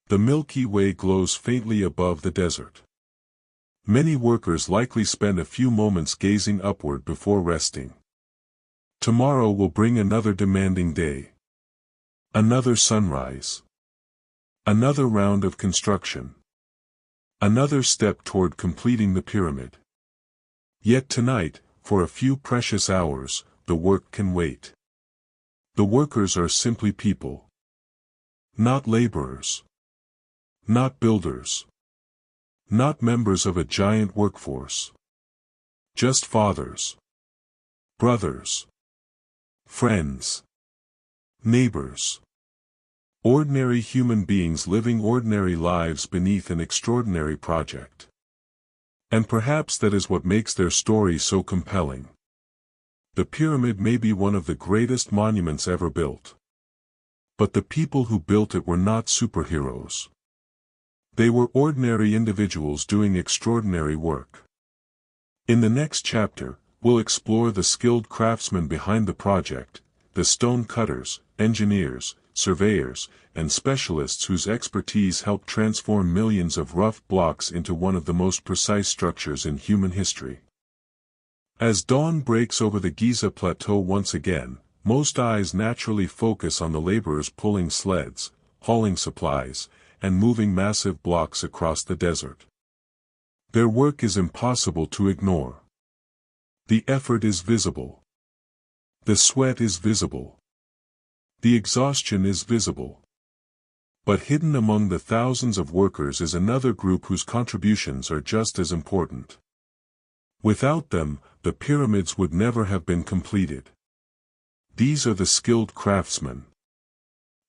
The Milky Way glows faintly above the desert. Many workers likely spend a few moments gazing upward before resting. Tomorrow will bring another demanding day. Another sunrise. Another round of construction. Another step toward completing the pyramid. Yet tonight, for a few precious hours, the work can wait. The workers are simply people. Not laborers. Not builders. Not members of a giant workforce. Just fathers. Brothers. Friends. Neighbors. Ordinary human beings living ordinary lives beneath an extraordinary project. And perhaps that is what makes their story so compelling. The pyramid may be one of the greatest monuments ever built. But the people who built it were not superheroes. They were ordinary individuals doing extraordinary work. In the next chapter, we'll explore the skilled craftsmen behind the project, the stone cutters, engineers, surveyors, and specialists whose expertise helped transform millions of rough blocks into one of the most precise structures in human history. As dawn breaks over the Giza Plateau once again, most eyes naturally focus on the laborers pulling sleds, hauling supplies, and moving massive blocks across the desert. Their work is impossible to ignore. The effort is visible. The sweat is visible. The exhaustion is visible. But hidden among the thousands of workers is another group whose contributions are just as important. Without them, the pyramids would never have been completed. These are the skilled craftsmen.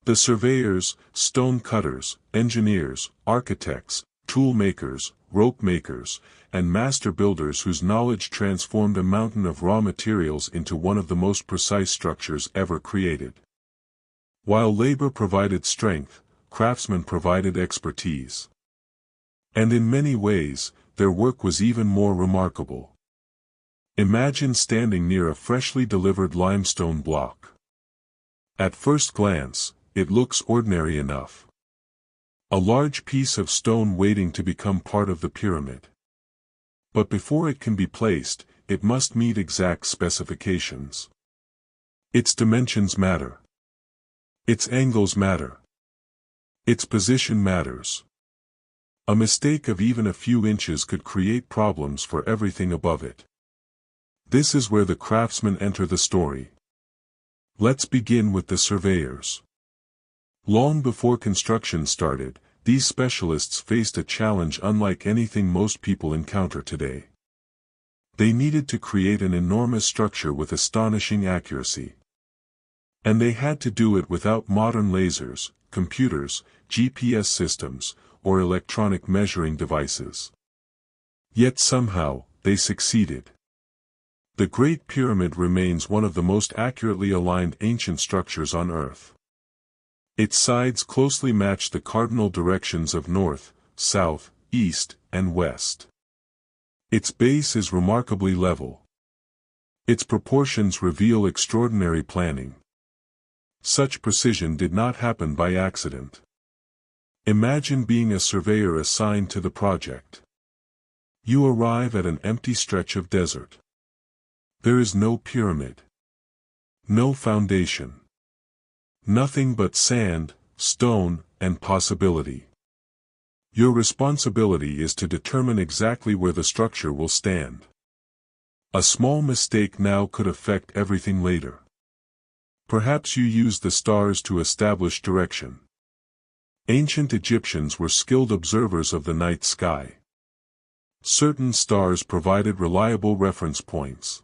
The surveyors, stone cutters, engineers, architects, tool makers, rope makers, and master builders whose knowledge transformed a mountain of raw materials into one of the most precise structures ever created. While labor provided strength, craftsmen provided expertise. And in many ways, their work was even more remarkable. Imagine standing near a freshly delivered limestone block. At first glance, it looks ordinary enough. A large piece of stone waiting to become part of the pyramid. But before it can be placed, it must meet exact specifications. Its dimensions matter. Its angles matter. Its position matters. A mistake of even a few inches could create problems for everything above it. This is where the craftsmen enter the story. Let's begin with the surveyors. Long before construction started, these specialists faced a challenge unlike anything most people encounter today. They needed to create an enormous structure with astonishing accuracy. And they had to do it without modern lasers, computers, GPS systems, or electronic measuring devices. Yet somehow, they succeeded. The Great Pyramid remains one of the most accurately aligned ancient structures on Earth. Its sides closely match the cardinal directions of north, south, east, and west. Its base is remarkably level. Its proportions reveal extraordinary planning. Such precision did not happen by accident. Imagine being a surveyor assigned to the project. You arrive at an empty stretch of desert. There is no pyramid. No foundation. Nothing but sand, stone, and possibility. Your responsibility is to determine exactly where the structure will stand. A small mistake now could affect everything later. Perhaps you used the stars to establish direction. Ancient Egyptians were skilled observers of the night sky. Certain stars provided reliable reference points.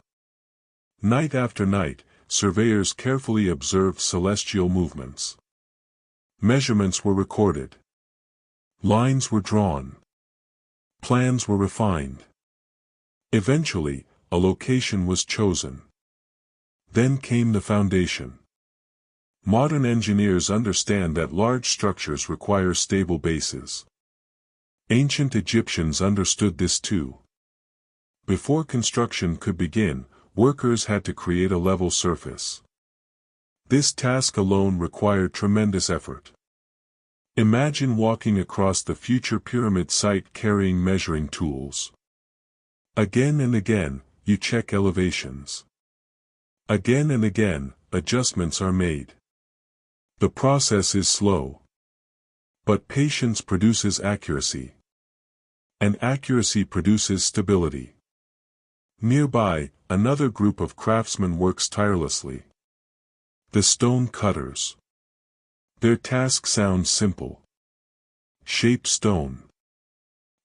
Night after night, surveyors carefully observed celestial movements. Measurements were recorded. Lines were drawn. Plans were refined. Eventually, a location was chosen. Then came the foundation. Modern engineers understand that large structures require stable bases. Ancient Egyptians understood this too. Before construction could begin, workers had to create a level surface. This task alone required tremendous effort. Imagine walking across the future pyramid site carrying measuring tools. Again and again, you check elevations. Again and again, adjustments are made. The process is slow. But patience produces accuracy. And accuracy produces stability. Nearby, another group of craftsmen works tirelessly. The stone cutters. Their task sounds simple. Shape stone.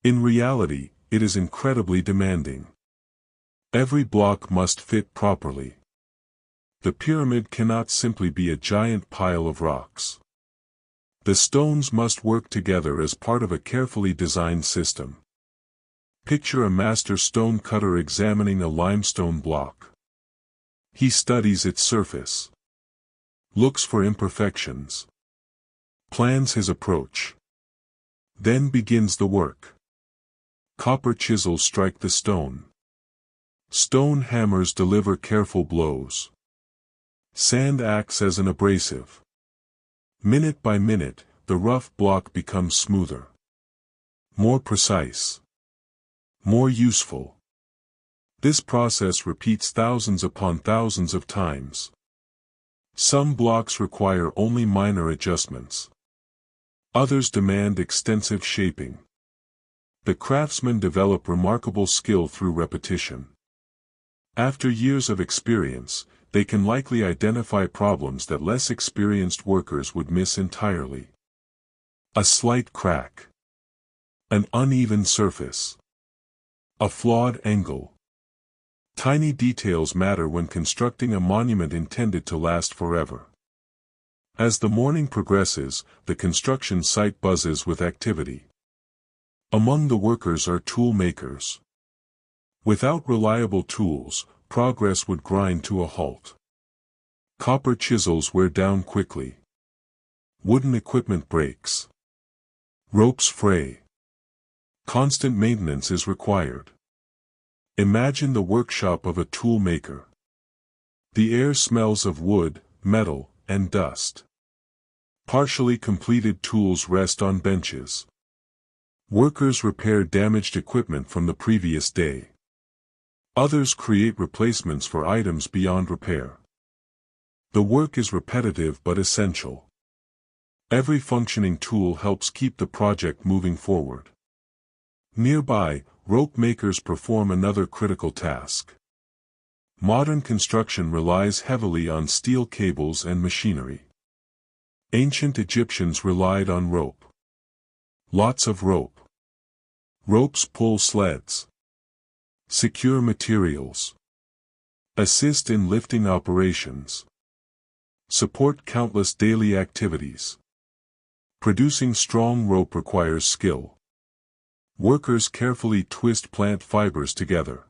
In reality, it is incredibly demanding. Every block must fit properly. The pyramid cannot simply be a giant pile of rocks. The stones must work together as part of a carefully designed system. Picture a master stone cutter examining a limestone block. He studies its surface. Looks for imperfections. Plans his approach. Then begins the work. Copper chisels strike the stone. Stone hammers deliver careful blows. Sand acts as an abrasive. Minute by minute, the rough block becomes smoother. More precise. More useful. This process repeats thousands upon thousands of times. Some blocks require only minor adjustments. Others demand extensive shaping. The craftsmen develop remarkable skill through repetition. After years of experience, they can likely identify problems that less experienced workers would miss entirely. A slight crack. An uneven surface. A flawed angle. Tiny details matter when constructing a monument intended to last forever. As the morning progresses, the construction site buzzes with activity. Among the workers are tool makers. Without reliable tools, progress would grind to a halt. Copper chisels wear down quickly. Wooden equipment breaks. Ropes fray. Constant maintenance is required. Imagine the workshop of a tool maker. The air smells of wood, metal, and dust. Partially completed tools rest on benches. Workers repair damaged equipment from the previous day. Others create replacements for items beyond repair. The work is repetitive but essential. Every functioning tool helps keep the project moving forward. Nearby, rope makers perform another critical task. Modern construction relies heavily on steel cables and machinery. Ancient Egyptians relied on rope. Lots of rope. Ropes pull sleds. Secure materials. Assist in lifting operations. Support countless daily activities. Producing strong rope requires skill. Workers carefully twist plant fibers together.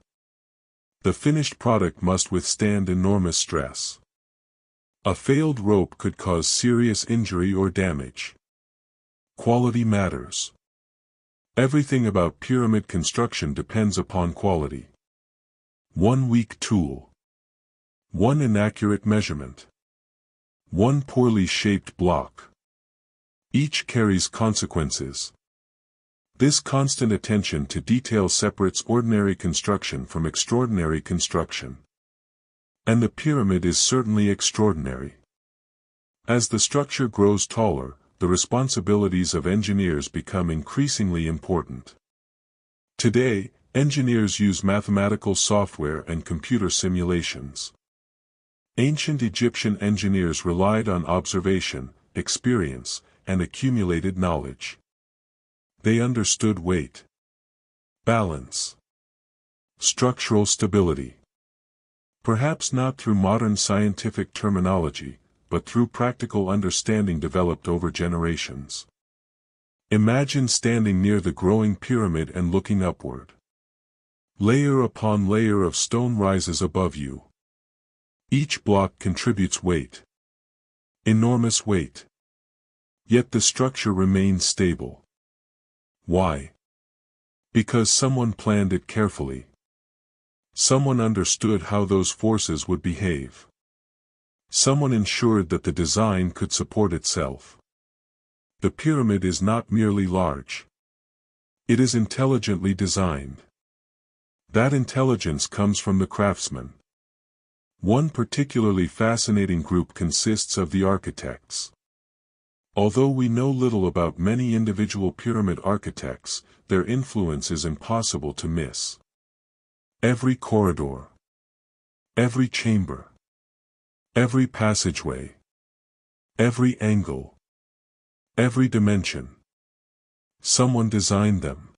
The finished product must withstand enormous stress. A failed rope could cause serious injury or damage. Quality matters. Everything about pyramid construction depends upon quality. One weak tool. One inaccurate measurement. One poorly shaped block. Each carries consequences. This constant attention to detail separates ordinary construction from extraordinary construction. And the pyramid is certainly extraordinary. As the structure grows taller, the responsibilities of engineers become increasingly important. Today, engineers use mathematical software and computer simulations. Ancient Egyptian engineers relied on observation, experience, and accumulated knowledge. They understood weight, balance, structural stability. Perhaps not through modern scientific terminology, but through practical understanding developed over generations. Imagine standing near the growing pyramid and looking upward. Layer upon layer of stone rises above you. Each block contributes weight. Enormous weight. Yet the structure remains stable. Why? Because someone planned it carefully. Someone understood how those forces would behave. Someone ensured that the design could support itself. The pyramid is not merely large. It is intelligently designed. That intelligence comes from the craftsmen. One particularly fascinating group consists of the architects. Although we know little about many individual pyramid architects, their influence is impossible to miss. Every corridor, every chamber, every passageway, every angle, every dimension. Someone designed them.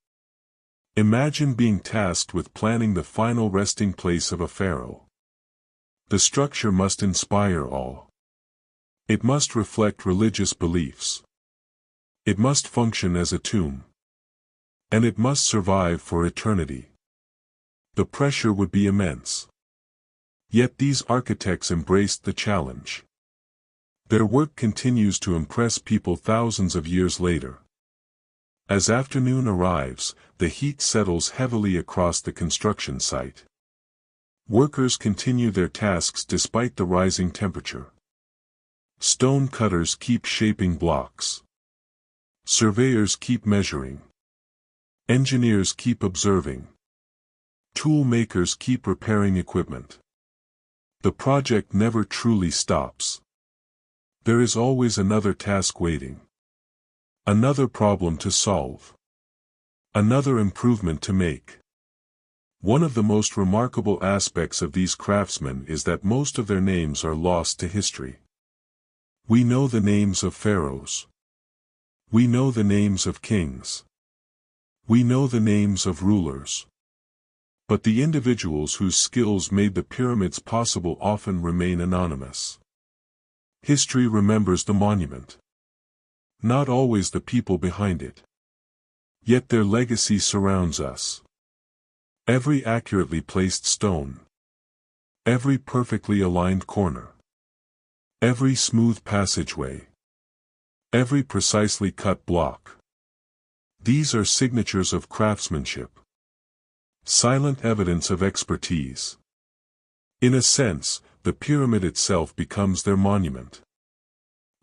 Imagine being tasked with planning the final resting place of a pharaoh. The structure must inspire awe. It must reflect religious beliefs. It must function as a tomb. And it must survive for eternity. The pressure would be immense. Yet these architects embraced the challenge. Their work continues to impress people thousands of years later. As afternoon arrives, the heat settles heavily across the construction site. Workers continue their tasks despite the rising temperature. Stone cutters keep shaping blocks. Surveyors keep measuring. Engineers keep observing. Tool makers keep repairing equipment. The project never truly stops. There is always another task waiting. Another problem to solve. Another improvement to make. One of the most remarkable aspects of these craftsmen is that most of their names are lost to history. We know the names of pharaohs. We know the names of kings. We know the names of rulers. But the individuals whose skills made the pyramids possible often remain anonymous. History remembers the monument. Not always the people behind it. Yet their legacy surrounds us. Every accurately placed stone. Every perfectly aligned corner. Every smooth passageway. Every precisely cut block. These are signatures of craftsmanship. Silent evidence of expertise. In a sense, the pyramid itself becomes their monument.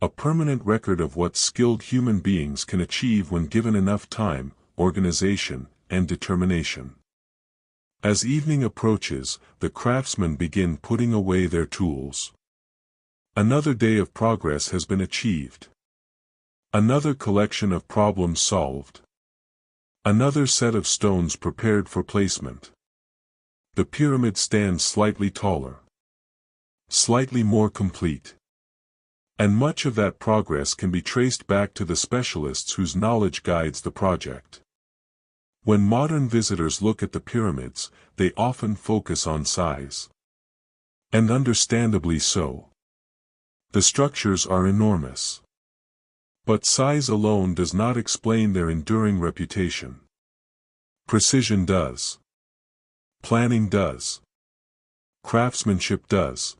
A permanent record of what skilled human beings can achieve when given enough time, organization, and determination. As evening approaches, the craftsmen begin putting away their tools. Another day of progress has been achieved. Another collection of problems solved. Another set of stones prepared for placement. The pyramid stands slightly taller. Slightly more complete. And much of that progress can be traced back to the specialists whose knowledge guides the project. When modern visitors look at the pyramids, they often focus on size. And understandably so. The structures are enormous. But size alone does not explain their enduring reputation. Precision does. Planning does. Craftsmanship does.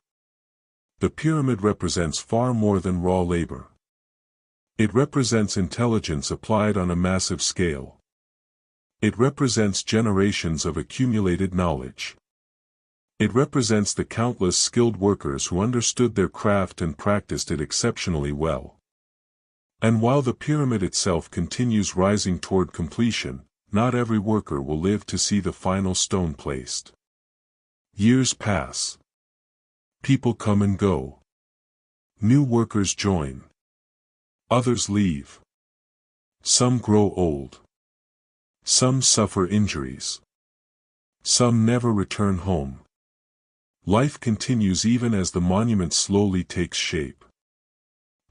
The pyramid represents far more than raw labor. It represents intelligence applied on a massive scale. It represents generations of accumulated knowledge. It represents the countless skilled workers who understood their craft and practiced it exceptionally well. And while the pyramid itself continues rising toward completion, not every worker will live to see the final stone placed. Years pass. People come and go. New workers join. Others leave. Some grow old. Some suffer injuries. Some never return home. Life continues even as the monument slowly takes shape.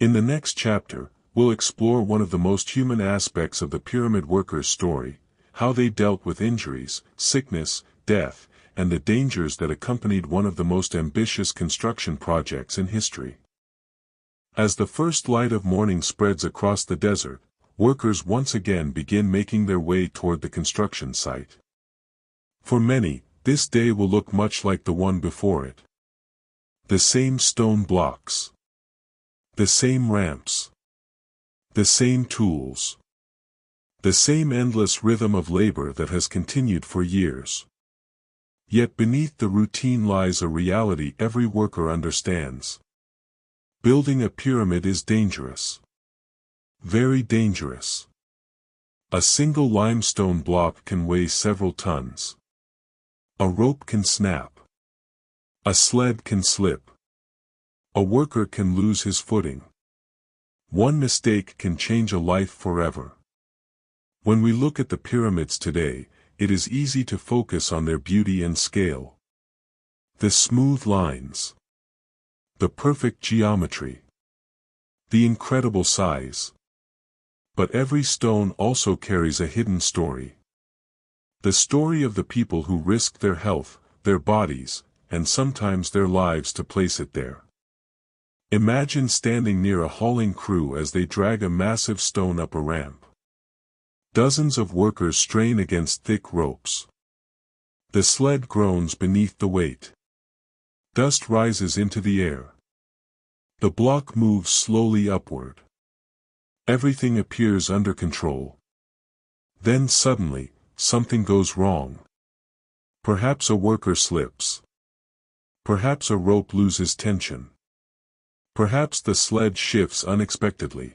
In the next chapter, we'll explore one of the most human aspects of the pyramid workers' story, how they dealt with injuries, sickness, death, and the dangers that accompanied one of the most ambitious construction projects in history. As the first light of morning spreads across the desert, workers once again begin making their way toward the construction site. For many, this day will look much like the one before it. The same stone blocks. The same ramps. The same tools. The same endless rhythm of labor that has continued for years. Yet beneath the routine lies a reality every worker understands. Building a pyramid is dangerous. Very dangerous. A single limestone block can weigh several tons. A rope can snap. A sled can slip. A worker can lose his footing. One mistake can change a life forever. When we look at the pyramids today, it is easy to focus on their beauty and scale. The smooth lines. The perfect geometry. The incredible size. But every stone also carries a hidden story. The story of the people who risked their health, their bodies, and sometimes their lives to place it there. Imagine standing near a hauling crew as they drag a massive stone up a ramp. Dozens of workers strain against thick ropes. The sled groans beneath the weight. Dust rises into the air. The block moves slowly upward. Everything appears under control. Then suddenly, something goes wrong. Perhaps a worker slips. Perhaps a rope loses tension. Perhaps the sled shifts unexpectedly.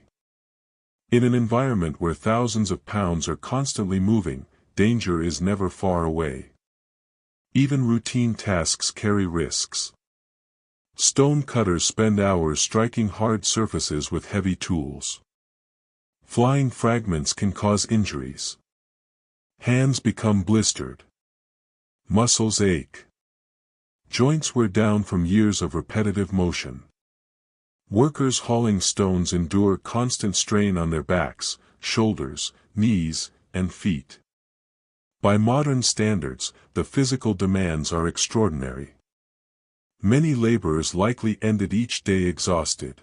In an environment where thousands of pounds are constantly moving, danger is never far away. Even routine tasks carry risks. Stone cutters spend hours striking hard surfaces with heavy tools. Flying fragments can cause injuries. Hands become blistered. Muscles ache. Joints wear down from years of repetitive motion. Workers hauling stones endure constant strain on their backs, shoulders, knees, and feet. By modern standards, the physical demands are extraordinary. Many laborers likely ended each day exhausted.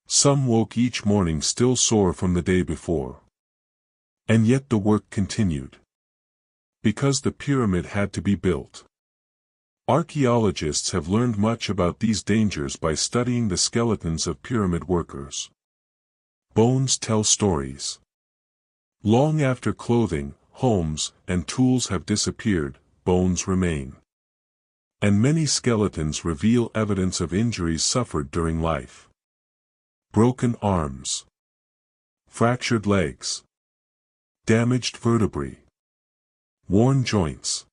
Some woke each morning still sore from the day before. And yet the work continued. Because the pyramid had to be built. Archaeologists have learned much about these dangers by studying the skeletons of pyramid workers. Bones tell stories. Long after clothing, homes, and tools have disappeared, bones remain. And many skeletons reveal evidence of injuries suffered during life. Broken arms. Fractured legs. Damaged vertebrae. Worn joints.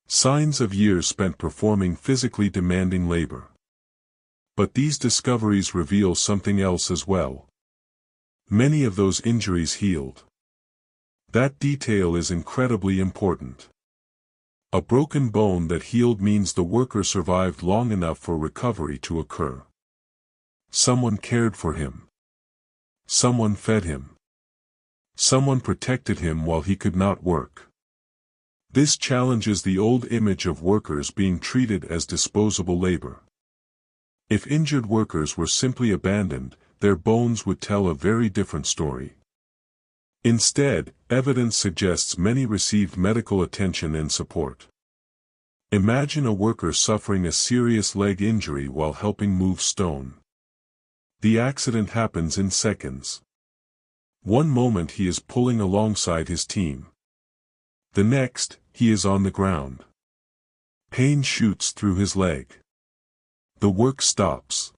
Signs of years spent performing physically demanding labor. But these discoveries reveal something else as well. Many of those injuries healed. That detail is incredibly important. A broken bone that healed means the worker survived long enough for recovery to occur. Someone cared for him. Someone fed him. Someone protected him while he could not work. This challenges the old image of workers being treated as disposable labor. If injured workers were simply abandoned, their bones would tell a very different story. Instead, evidence suggests many received medical attention and support. Imagine a worker suffering a serious leg injury while helping move stone. The accident happens in seconds. One moment he is pulling alongside his team. The next, he is on the ground. Pain shoots through his leg. The work stops.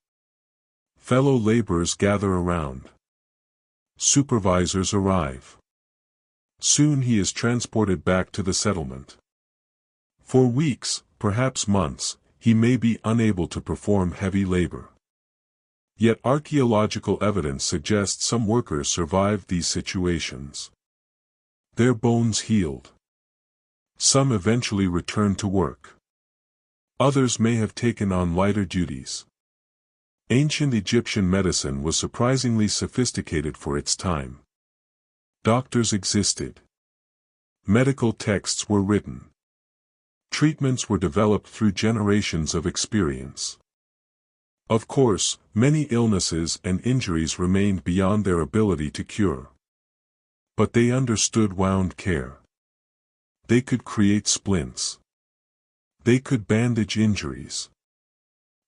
Fellow laborers gather around. Supervisors arrive. Soon he is transported back to the settlement. For weeks, perhaps months, he may be unable to perform heavy labor. Yet archaeological evidence suggests some workers survived these situations. Their bones healed. Some eventually returned to work. Others may have taken on lighter duties. Ancient Egyptian medicine was surprisingly sophisticated for its time. Doctors existed. Medical texts were written. Treatments were developed through generations of experience. Of course, many illnesses and injuries remained beyond their ability to cure. But they understood wound care. They could create splints. They could bandage injuries.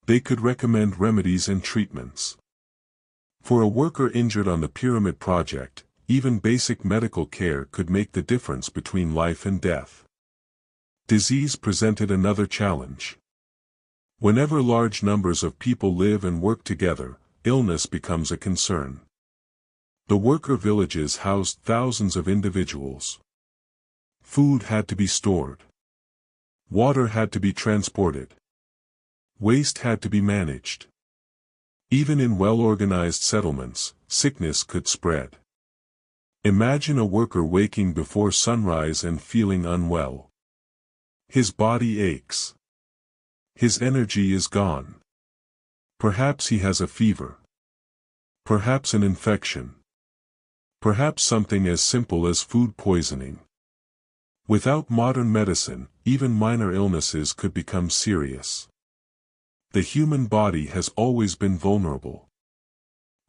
They could recommend remedies and treatments. For a worker injured on the pyramid project, even basic medical care could make the difference between life and death. Disease presented another challenge. Whenever large numbers of people live and work together, illness becomes a concern. The worker villages housed thousands of individuals. Food had to be stored. Water had to be transported. Waste had to be managed. Even in well-organized settlements, sickness could spread. Imagine a worker waking before sunrise and feeling unwell. His body aches. His energy is gone. Perhaps he has a fever. Perhaps an infection. Perhaps something as simple as food poisoning. Without modern medicine, even minor illnesses could become serious. The human body has always been vulnerable.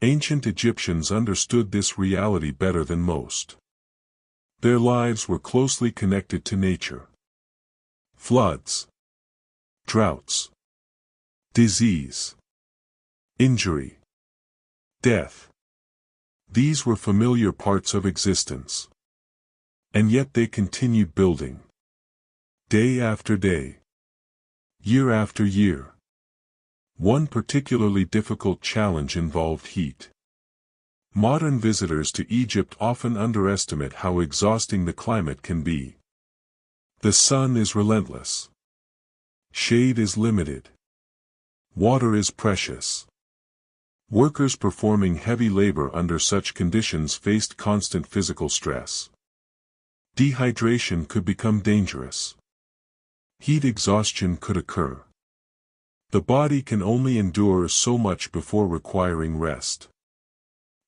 Ancient Egyptians understood this reality better than most. Their lives were closely connected to nature. Floods. Droughts. Disease. Injury. Death. These were familiar parts of existence. And yet they continued building. Day after day. Year after year. One particularly difficult challenge involved heat. Modern visitors to Egypt often underestimate how exhausting the climate can be. The sun is relentless. Shade is limited. Water is precious. Workers performing heavy labor under such conditions faced constant physical stress. Dehydration could become dangerous. Heat exhaustion could occur. The body can only endure so much before requiring rest.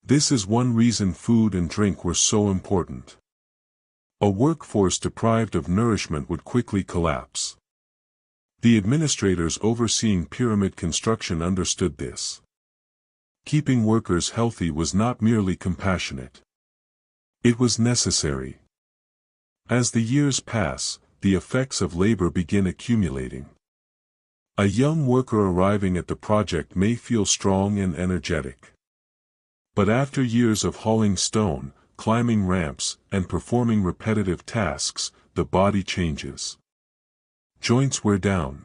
This is one reason food and drink were so important. A workforce deprived of nourishment would quickly collapse. The administrators overseeing pyramid construction understood this. Keeping workers healthy was not merely compassionate. It was necessary. As the years pass, the effects of labor begin accumulating. A young worker arriving at the project may feel strong and energetic. But after years of hauling stone, climbing ramps, and performing repetitive tasks, the body changes. Joints wear down.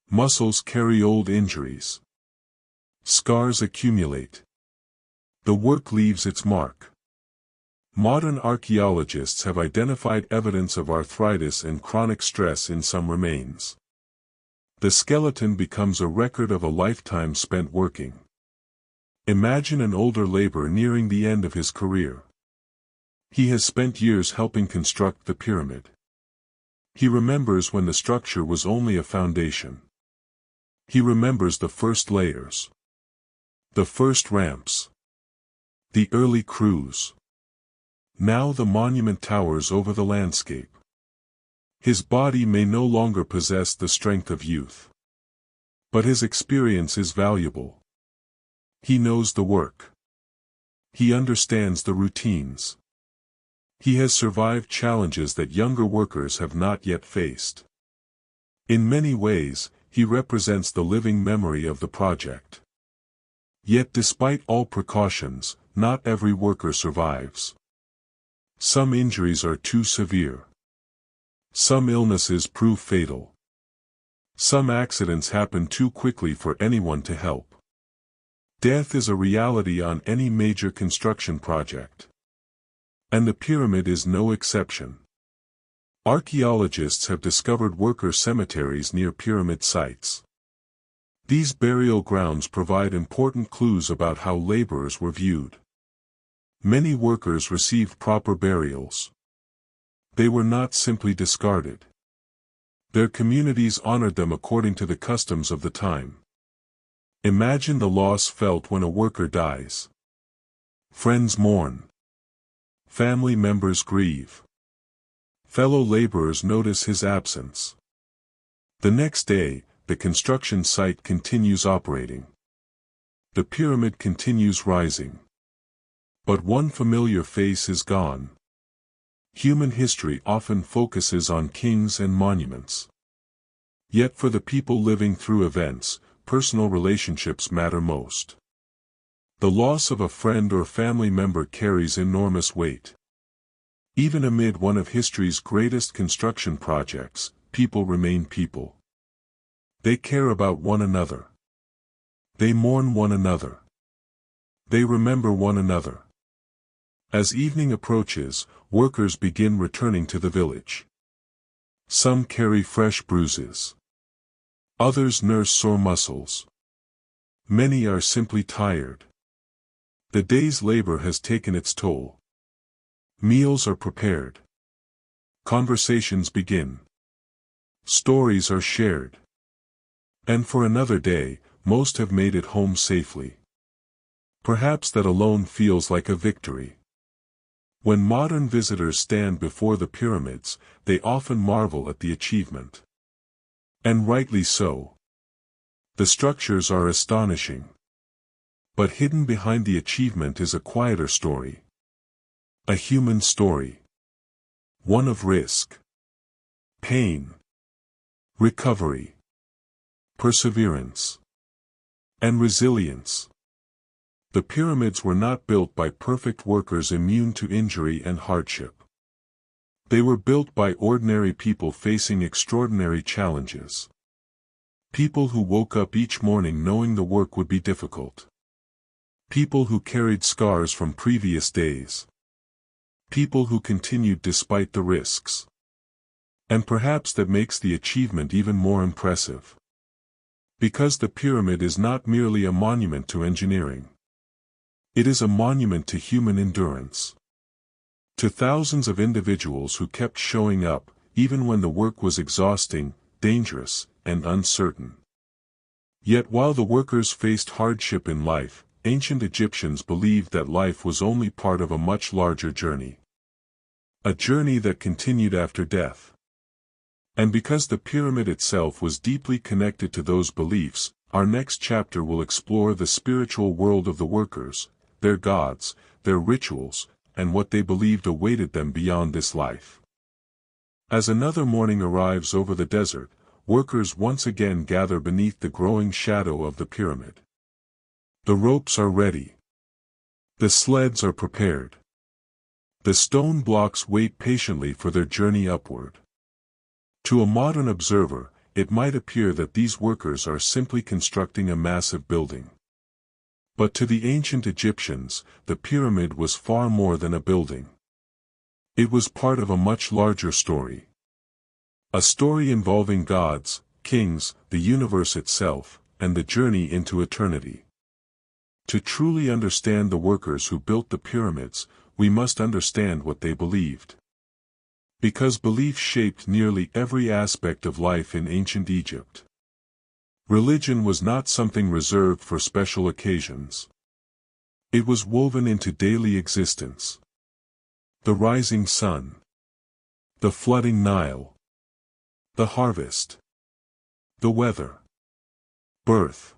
Muscles carry old injuries. Scars accumulate. The work leaves its mark. Modern archaeologists have identified evidence of arthritis and chronic stress in some remains. The skeleton becomes a record of a lifetime spent working. Imagine an older laborer nearing the end of his career. He has spent years helping construct the pyramid. He remembers when the structure was only a foundation. He remembers the first layers. The first ramps. The early crews. Now the monument towers over the landscape. His body may no longer possess the strength of youth. But his experience is valuable. He knows the work. He understands the routines. He has survived challenges that younger workers have not yet faced. In many ways, he represents the living memory of the project. Yet despite all precautions, not every worker survives. Some injuries are too severe. Some illnesses prove fatal. Some accidents happen too quickly for anyone to help. Death is a reality on any major construction project. And the pyramid is no exception. Archaeologists have discovered worker cemeteries near pyramid sites. These burial grounds provide important clues about how laborers were viewed. Many workers received proper burials. They were not simply discarded. Their communities honored them according to the customs of the time. Imagine the loss felt when a worker dies. Friends mourn. Family members grieve. Fellow laborers notice his absence. The next day, the construction site continues operating. The pyramid continues rising. But one familiar face is gone. Human history often focuses on kings and monuments. Yet for the people living through events, personal relationships matter most. The loss of a friend or family member carries enormous weight. Even amid one of history's greatest construction projects, people remain people. They care about one another. They mourn one another. They remember one another. As evening approaches, workers begin returning to the village. Some carry fresh bruises. Others nurse sore muscles. Many are simply tired. The day's labor has taken its toll. Meals are prepared. Conversations begin. Stories are shared. And for another day, most have made it home safely. Perhaps that alone feels like a victory. When modern visitors stand before the pyramids, they often marvel at the achievement. And rightly so. The structures are astonishing. But hidden behind the achievement is a quieter story. A human story. One of risk. Pain. Recovery. Perseverance. And resilience. The pyramids were not built by perfect workers immune to injury and hardship. They were built by ordinary people facing extraordinary challenges. People who woke up each morning knowing the work would be difficult. People who carried scars from previous days. People who continued despite the risks. And perhaps that makes the achievement even more impressive. Because the pyramid is not merely a monument to engineering. It is a monument to human endurance. To thousands of individuals who kept showing up, even when the work was exhausting, dangerous, and uncertain. Yet while the workers faced hardship in life, ancient Egyptians believed that life was only part of a much larger journey. A journey that continued after death. And because the pyramid itself was deeply connected to those beliefs, our next chapter will explore the spiritual world of the workers, their gods, their rituals, and what they believed awaited them beyond this life. As another morning arrives over the desert, workers once again gather beneath the growing shadow of the pyramid. The ropes are ready. The sleds are prepared. The stone blocks wait patiently for their journey upward. To a modern observer, it might appear that these workers are simply constructing a massive building. But to the ancient Egyptians, the pyramid was far more than a building. It was part of a much larger story. A story involving gods, kings, the universe itself, and the journey into eternity. To truly understand the workers who built the pyramids, we must understand what they believed. Because belief shaped nearly every aspect of life in ancient Egypt. Religion was not something reserved for special occasions. It was woven into daily existence. The rising sun. The flooding Nile. The harvest. The weather. Birth.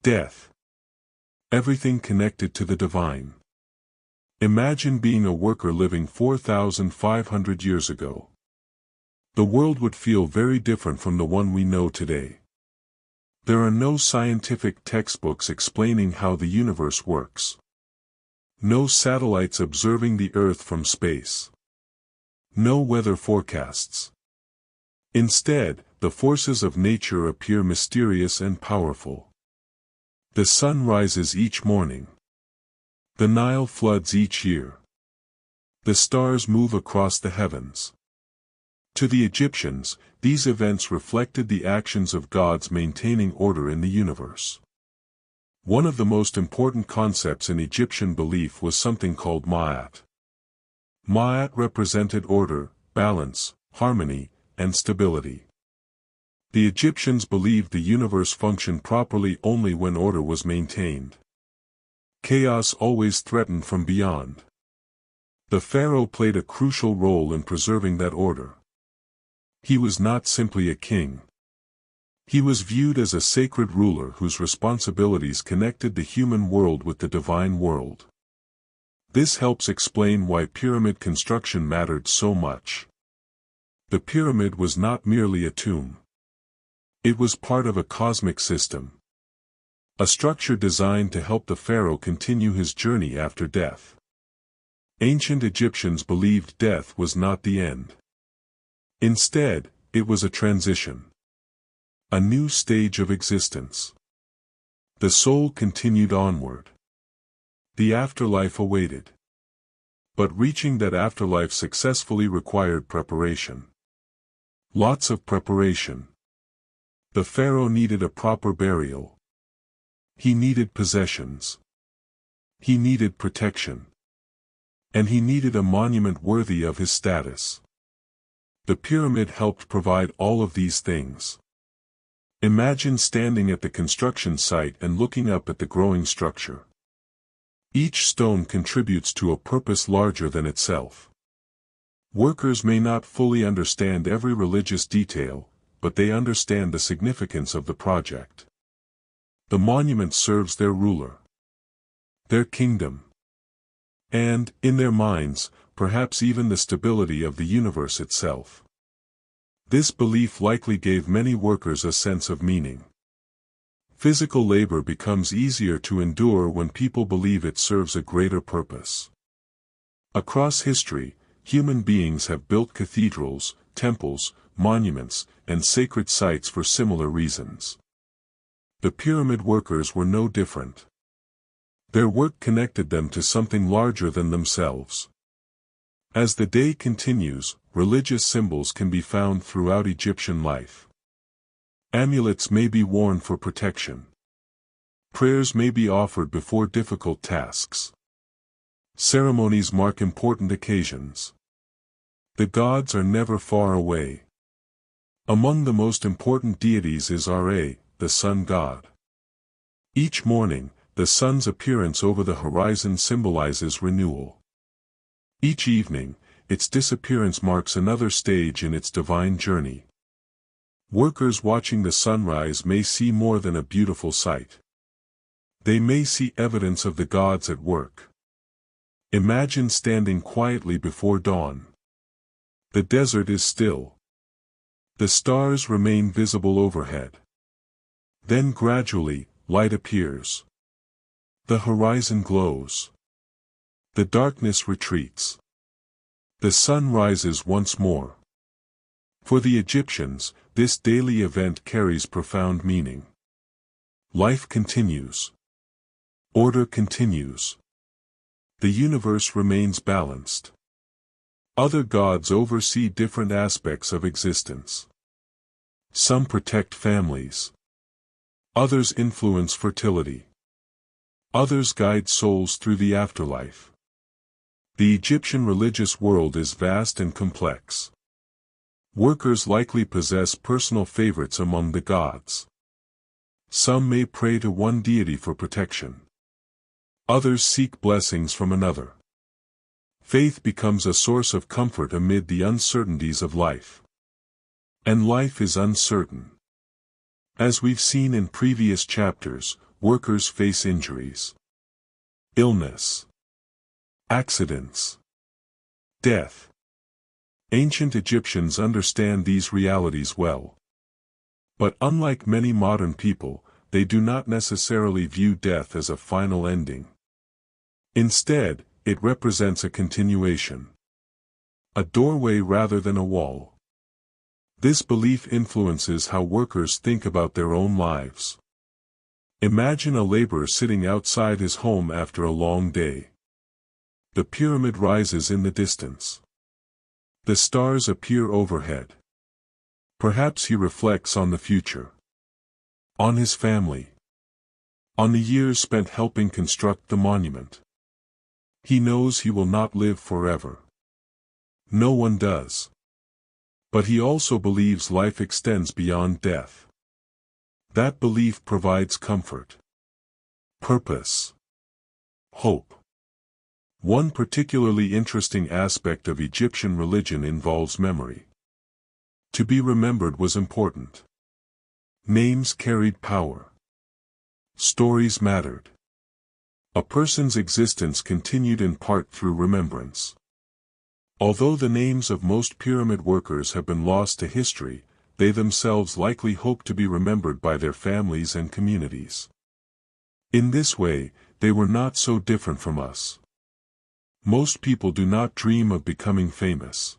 Death. Everything connected to the divine. Imagine being a worker living 4,500 years ago. The world would feel very different from the one we know today. There are no scientific textbooks explaining how the universe works. No satellites observing the Earth from space. No weather forecasts. Instead, the forces of nature appear mysterious and powerful. The sun rises each morning. The Nile floods each year. The stars move across the heavens. To the Egyptians, these events reflected the actions of gods maintaining order in the universe. One of the most important concepts in Egyptian belief was something called Ma'at. Ma'at represented order, balance, harmony, and stability. The Egyptians believed the universe functioned properly only when order was maintained. Chaos always threatened from beyond. The pharaoh played a crucial role in preserving that order. He was not simply a king. He was viewed as a sacred ruler whose responsibilities connected the human world with the divine world. This helps explain why pyramid construction mattered so much. The pyramid was not merely a tomb. It was part of a cosmic system. A structure designed to help the pharaoh continue his journey after death. Ancient Egyptians believed death was not the end. Instead, it was a transition. A new stage of existence. The soul continued onward. The afterlife awaited. But reaching that afterlife successfully required preparation. Lots of preparation. The pharaoh needed a proper burial. He needed possessions. He needed protection. And he needed a monument worthy of his status. The pyramid helped provide all of these things. Imagine standing at the construction site and looking up at the growing structure. Each stone contributes to a purpose larger than itself. Workers may not fully understand every religious detail, but they understand the significance of the project. The monument serves their ruler, their kingdom, and, in their minds, perhaps even the stability of the universe itself. This belief likely gave many workers a sense of meaning. Physical labor becomes easier to endure when people believe it serves a greater purpose. Across history, human beings have built cathedrals, temples, monuments, and sacred sites for similar reasons. The pyramid workers were no different. Their work connected them to something larger than themselves. As the day continues, religious symbols can be found throughout Egyptian life. Amulets may be worn for protection. Prayers may be offered before difficult tasks. Ceremonies mark important occasions. The gods are never far away. Among the most important deities is Ra, the sun god. Each morning, the sun's appearance over the horizon symbolizes renewal. Each evening, its disappearance marks another stage in its divine journey. Workers watching the sunrise may see more than a beautiful sight. They may see evidence of the gods at work. Imagine standing quietly before dawn. The desert is still. The stars remain visible overhead. Then gradually, light appears. The horizon glows. The darkness retreats. The sun rises once more. For the Egyptians, this daily event carries profound meaning. Life continues. Order continues. The universe remains balanced. Other gods oversee different aspects of existence. Some protect families. Others influence fertility. Others guide souls through the afterlife. The Egyptian religious world is vast and complex. Workers likely possess personal favorites among the gods. Some may pray to one deity for protection. Others seek blessings from another. Faith becomes a source of comfort amid the uncertainties of life. And life is uncertain. As we've seen in previous chapters, workers face injuries, illness, accidents, death. Ancient Egyptians understand these realities well. But unlike many modern people, they do not necessarily view death as a final ending. Instead, it represents a continuation. A doorway rather than a wall. This belief influences how workers think about their own lives. Imagine a laborer sitting outside his home after a long day. The pyramid rises in the distance. The stars appear overhead. Perhaps he reflects on the future. On his family. On the years spent helping construct the monument. He knows he will not live forever. No one does. But he also believes life extends beyond death. That belief provides comfort, purpose, hope. One particularly interesting aspect of Egyptian religion involves memory. To be remembered was important. Names carried power. Stories mattered. A person's existence continued in part through remembrance. Although the names of most pyramid workers have been lost to history, they themselves likely hope to be remembered by their families and communities. In this way, they were not so different from us. Most people do not dream of becoming famous.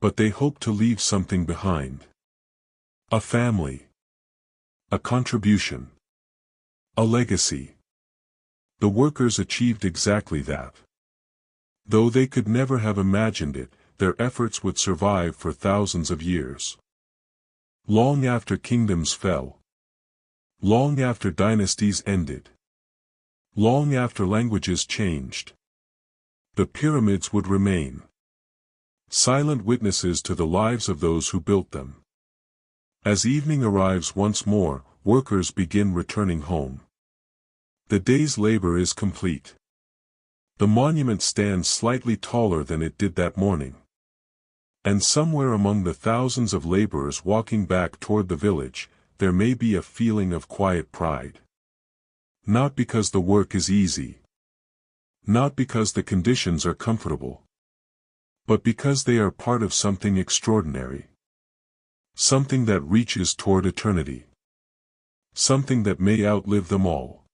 But they hope to leave something behind. A family. A contribution. A legacy. The workers achieved exactly that. Though they could never have imagined it, their efforts would survive for thousands of years. Long after kingdoms fell. Long after dynasties ended. Long after languages changed. The pyramids would remain. Silent witnesses to the lives of those who built them. As evening arrives once more, workers begin returning home. The day's labor is complete. The monument stands slightly taller than it did that morning. And somewhere among the thousands of laborers walking back toward the village, there may be a feeling of quiet pride. Not because the work is easy. Not because the conditions are comfortable. But because they are part of something extraordinary. Something that reaches toward eternity. Something that may outlive them all.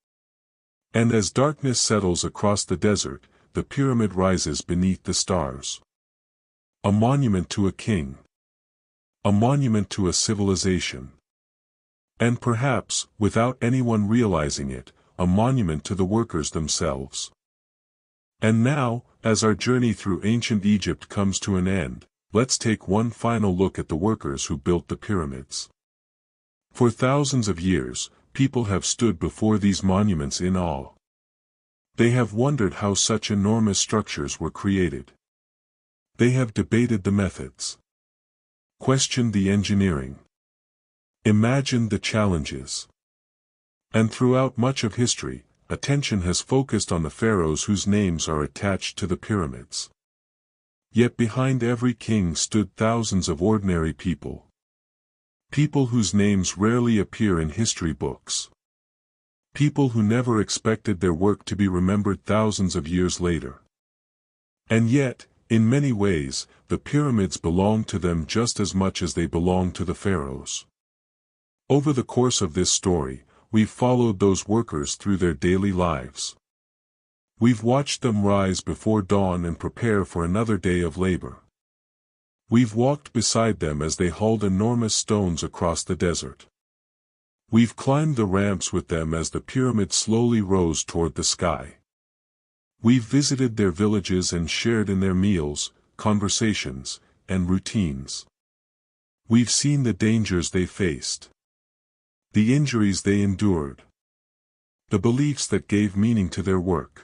And as darkness settles across the desert, the pyramid rises beneath the stars. A monument to a king. A monument to a civilization. And perhaps, without anyone realizing it, a monument to the workers themselves. And now, as our journey through ancient Egypt comes to an end, let's take one final look at the workers who built the pyramids. For thousands of years, people have stood before these monuments in awe. They have wondered how such enormous structures were created. They have debated the methods. Questioned the engineering. Imagined the challenges. And throughout much of history, attention has focused on the pharaohs whose names are attached to the pyramids. Yet behind every king stood thousands of ordinary people. People whose names rarely appear in history books. People who never expected their work to be remembered thousands of years later. And yet, in many ways, the pyramids belong to them just as much as they belong to the pharaohs. Over the course of this story, we've followed those workers through their daily lives. We've watched them rise before dawn and prepare for another day of labor. We've walked beside them as they hauled enormous stones across the desert. We've climbed the ramps with them as the pyramid slowly rose toward the sky. We've visited their villages and shared in their meals, conversations, and routines. We've seen the dangers they faced, the injuries they endured, the beliefs that gave meaning to their work.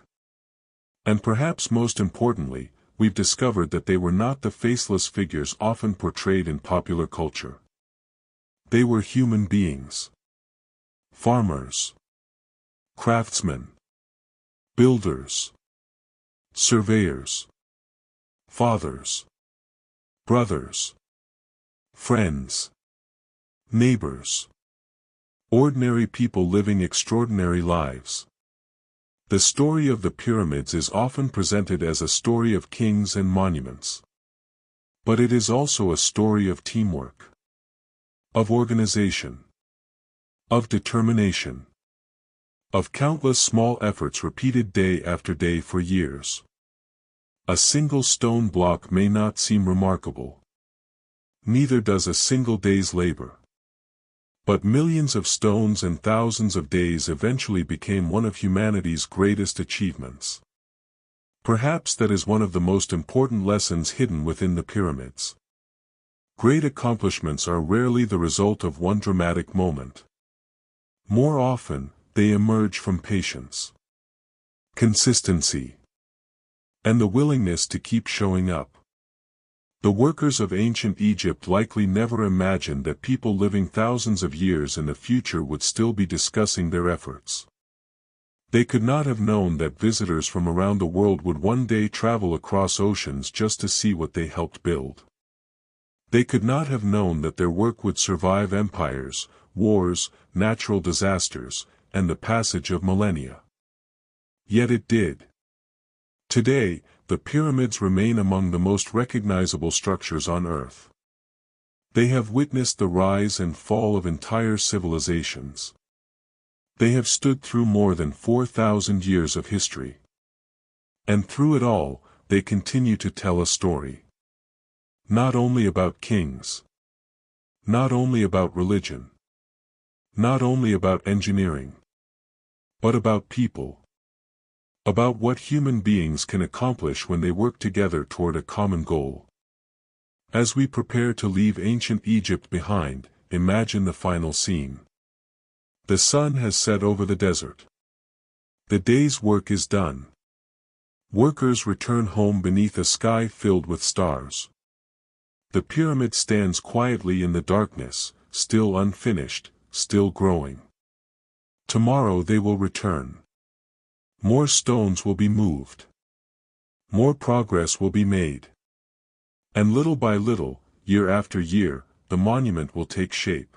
And perhaps most importantly, we've discovered that they were not the faceless figures often portrayed in popular culture. They were human beings. Farmers, craftsmen, builders, surveyors, fathers, brothers, friends, neighbors. Ordinary people living extraordinary lives. The story of the pyramids is often presented as a story of kings and monuments. But it is also a story of teamwork, of organization, of determination, of countless small efforts repeated day after day for years. A single stone block may not seem remarkable. Neither does a single day's labor. But millions of stones and thousands of days eventually became one of humanity's greatest achievements. Perhaps that is one of the most important lessons hidden within the pyramids. Great accomplishments are rarely the result of one dramatic moment. More often, they emerge from patience, consistency, and the willingness to keep showing up. The workers of ancient Egypt likely never imagined that people living thousands of years in the future would still be discussing their efforts. They could not have known that visitors from around the world would one day travel across oceans just to see what they helped build. They could not have known that their work would survive empires, wars, natural disasters, and the passage of millennia. Yet it did. Today, the pyramids remain among the most recognizable structures on Earth. They have witnessed the rise and fall of entire civilizations. They have stood through more than 4,000 years of history. And through it all, they continue to tell a story. Not only about kings. Not only about religion. Not only about engineering. But about people. About what human beings can accomplish when they work together toward a common goal. As we prepare to leave ancient Egypt behind, imagine the final scene. The sun has set over the desert. The day's work is done. Workers return home beneath a sky filled with stars. The pyramid stands quietly in the darkness, still unfinished, still growing. Tomorrow they will return. More stones will be moved. More progress will be made. And little by little, year after year, the monument will take shape.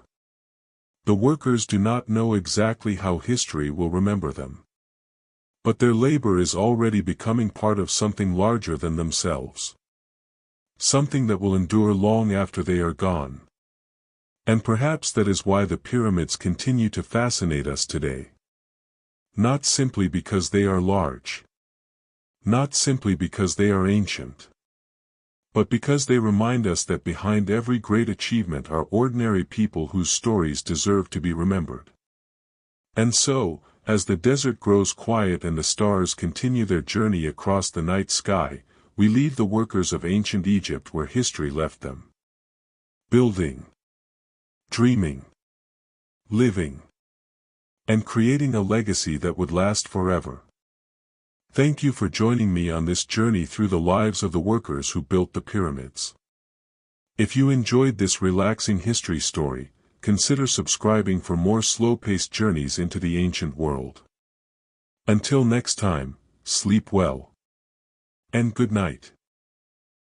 The workers do not know exactly how history will remember them. But their labor is already becoming part of something larger than themselves. Something that will endure long after they are gone. And perhaps that is why the pyramids continue to fascinate us today. Not simply because they are large. Not simply because they are ancient. But because they remind us that behind every great achievement are ordinary people whose stories deserve to be remembered. And so, as the desert grows quiet and the stars continue their journey across the night sky, we leave the workers of ancient Egypt where history left them. Building. Dreaming. Living. And creating a legacy that would last forever. Thank you for joining me on this journey through the lives of the workers who built the pyramids. If you enjoyed this relaxing history story, consider subscribing for more slow-paced journeys into the ancient world. Until next time, sleep well. And good night.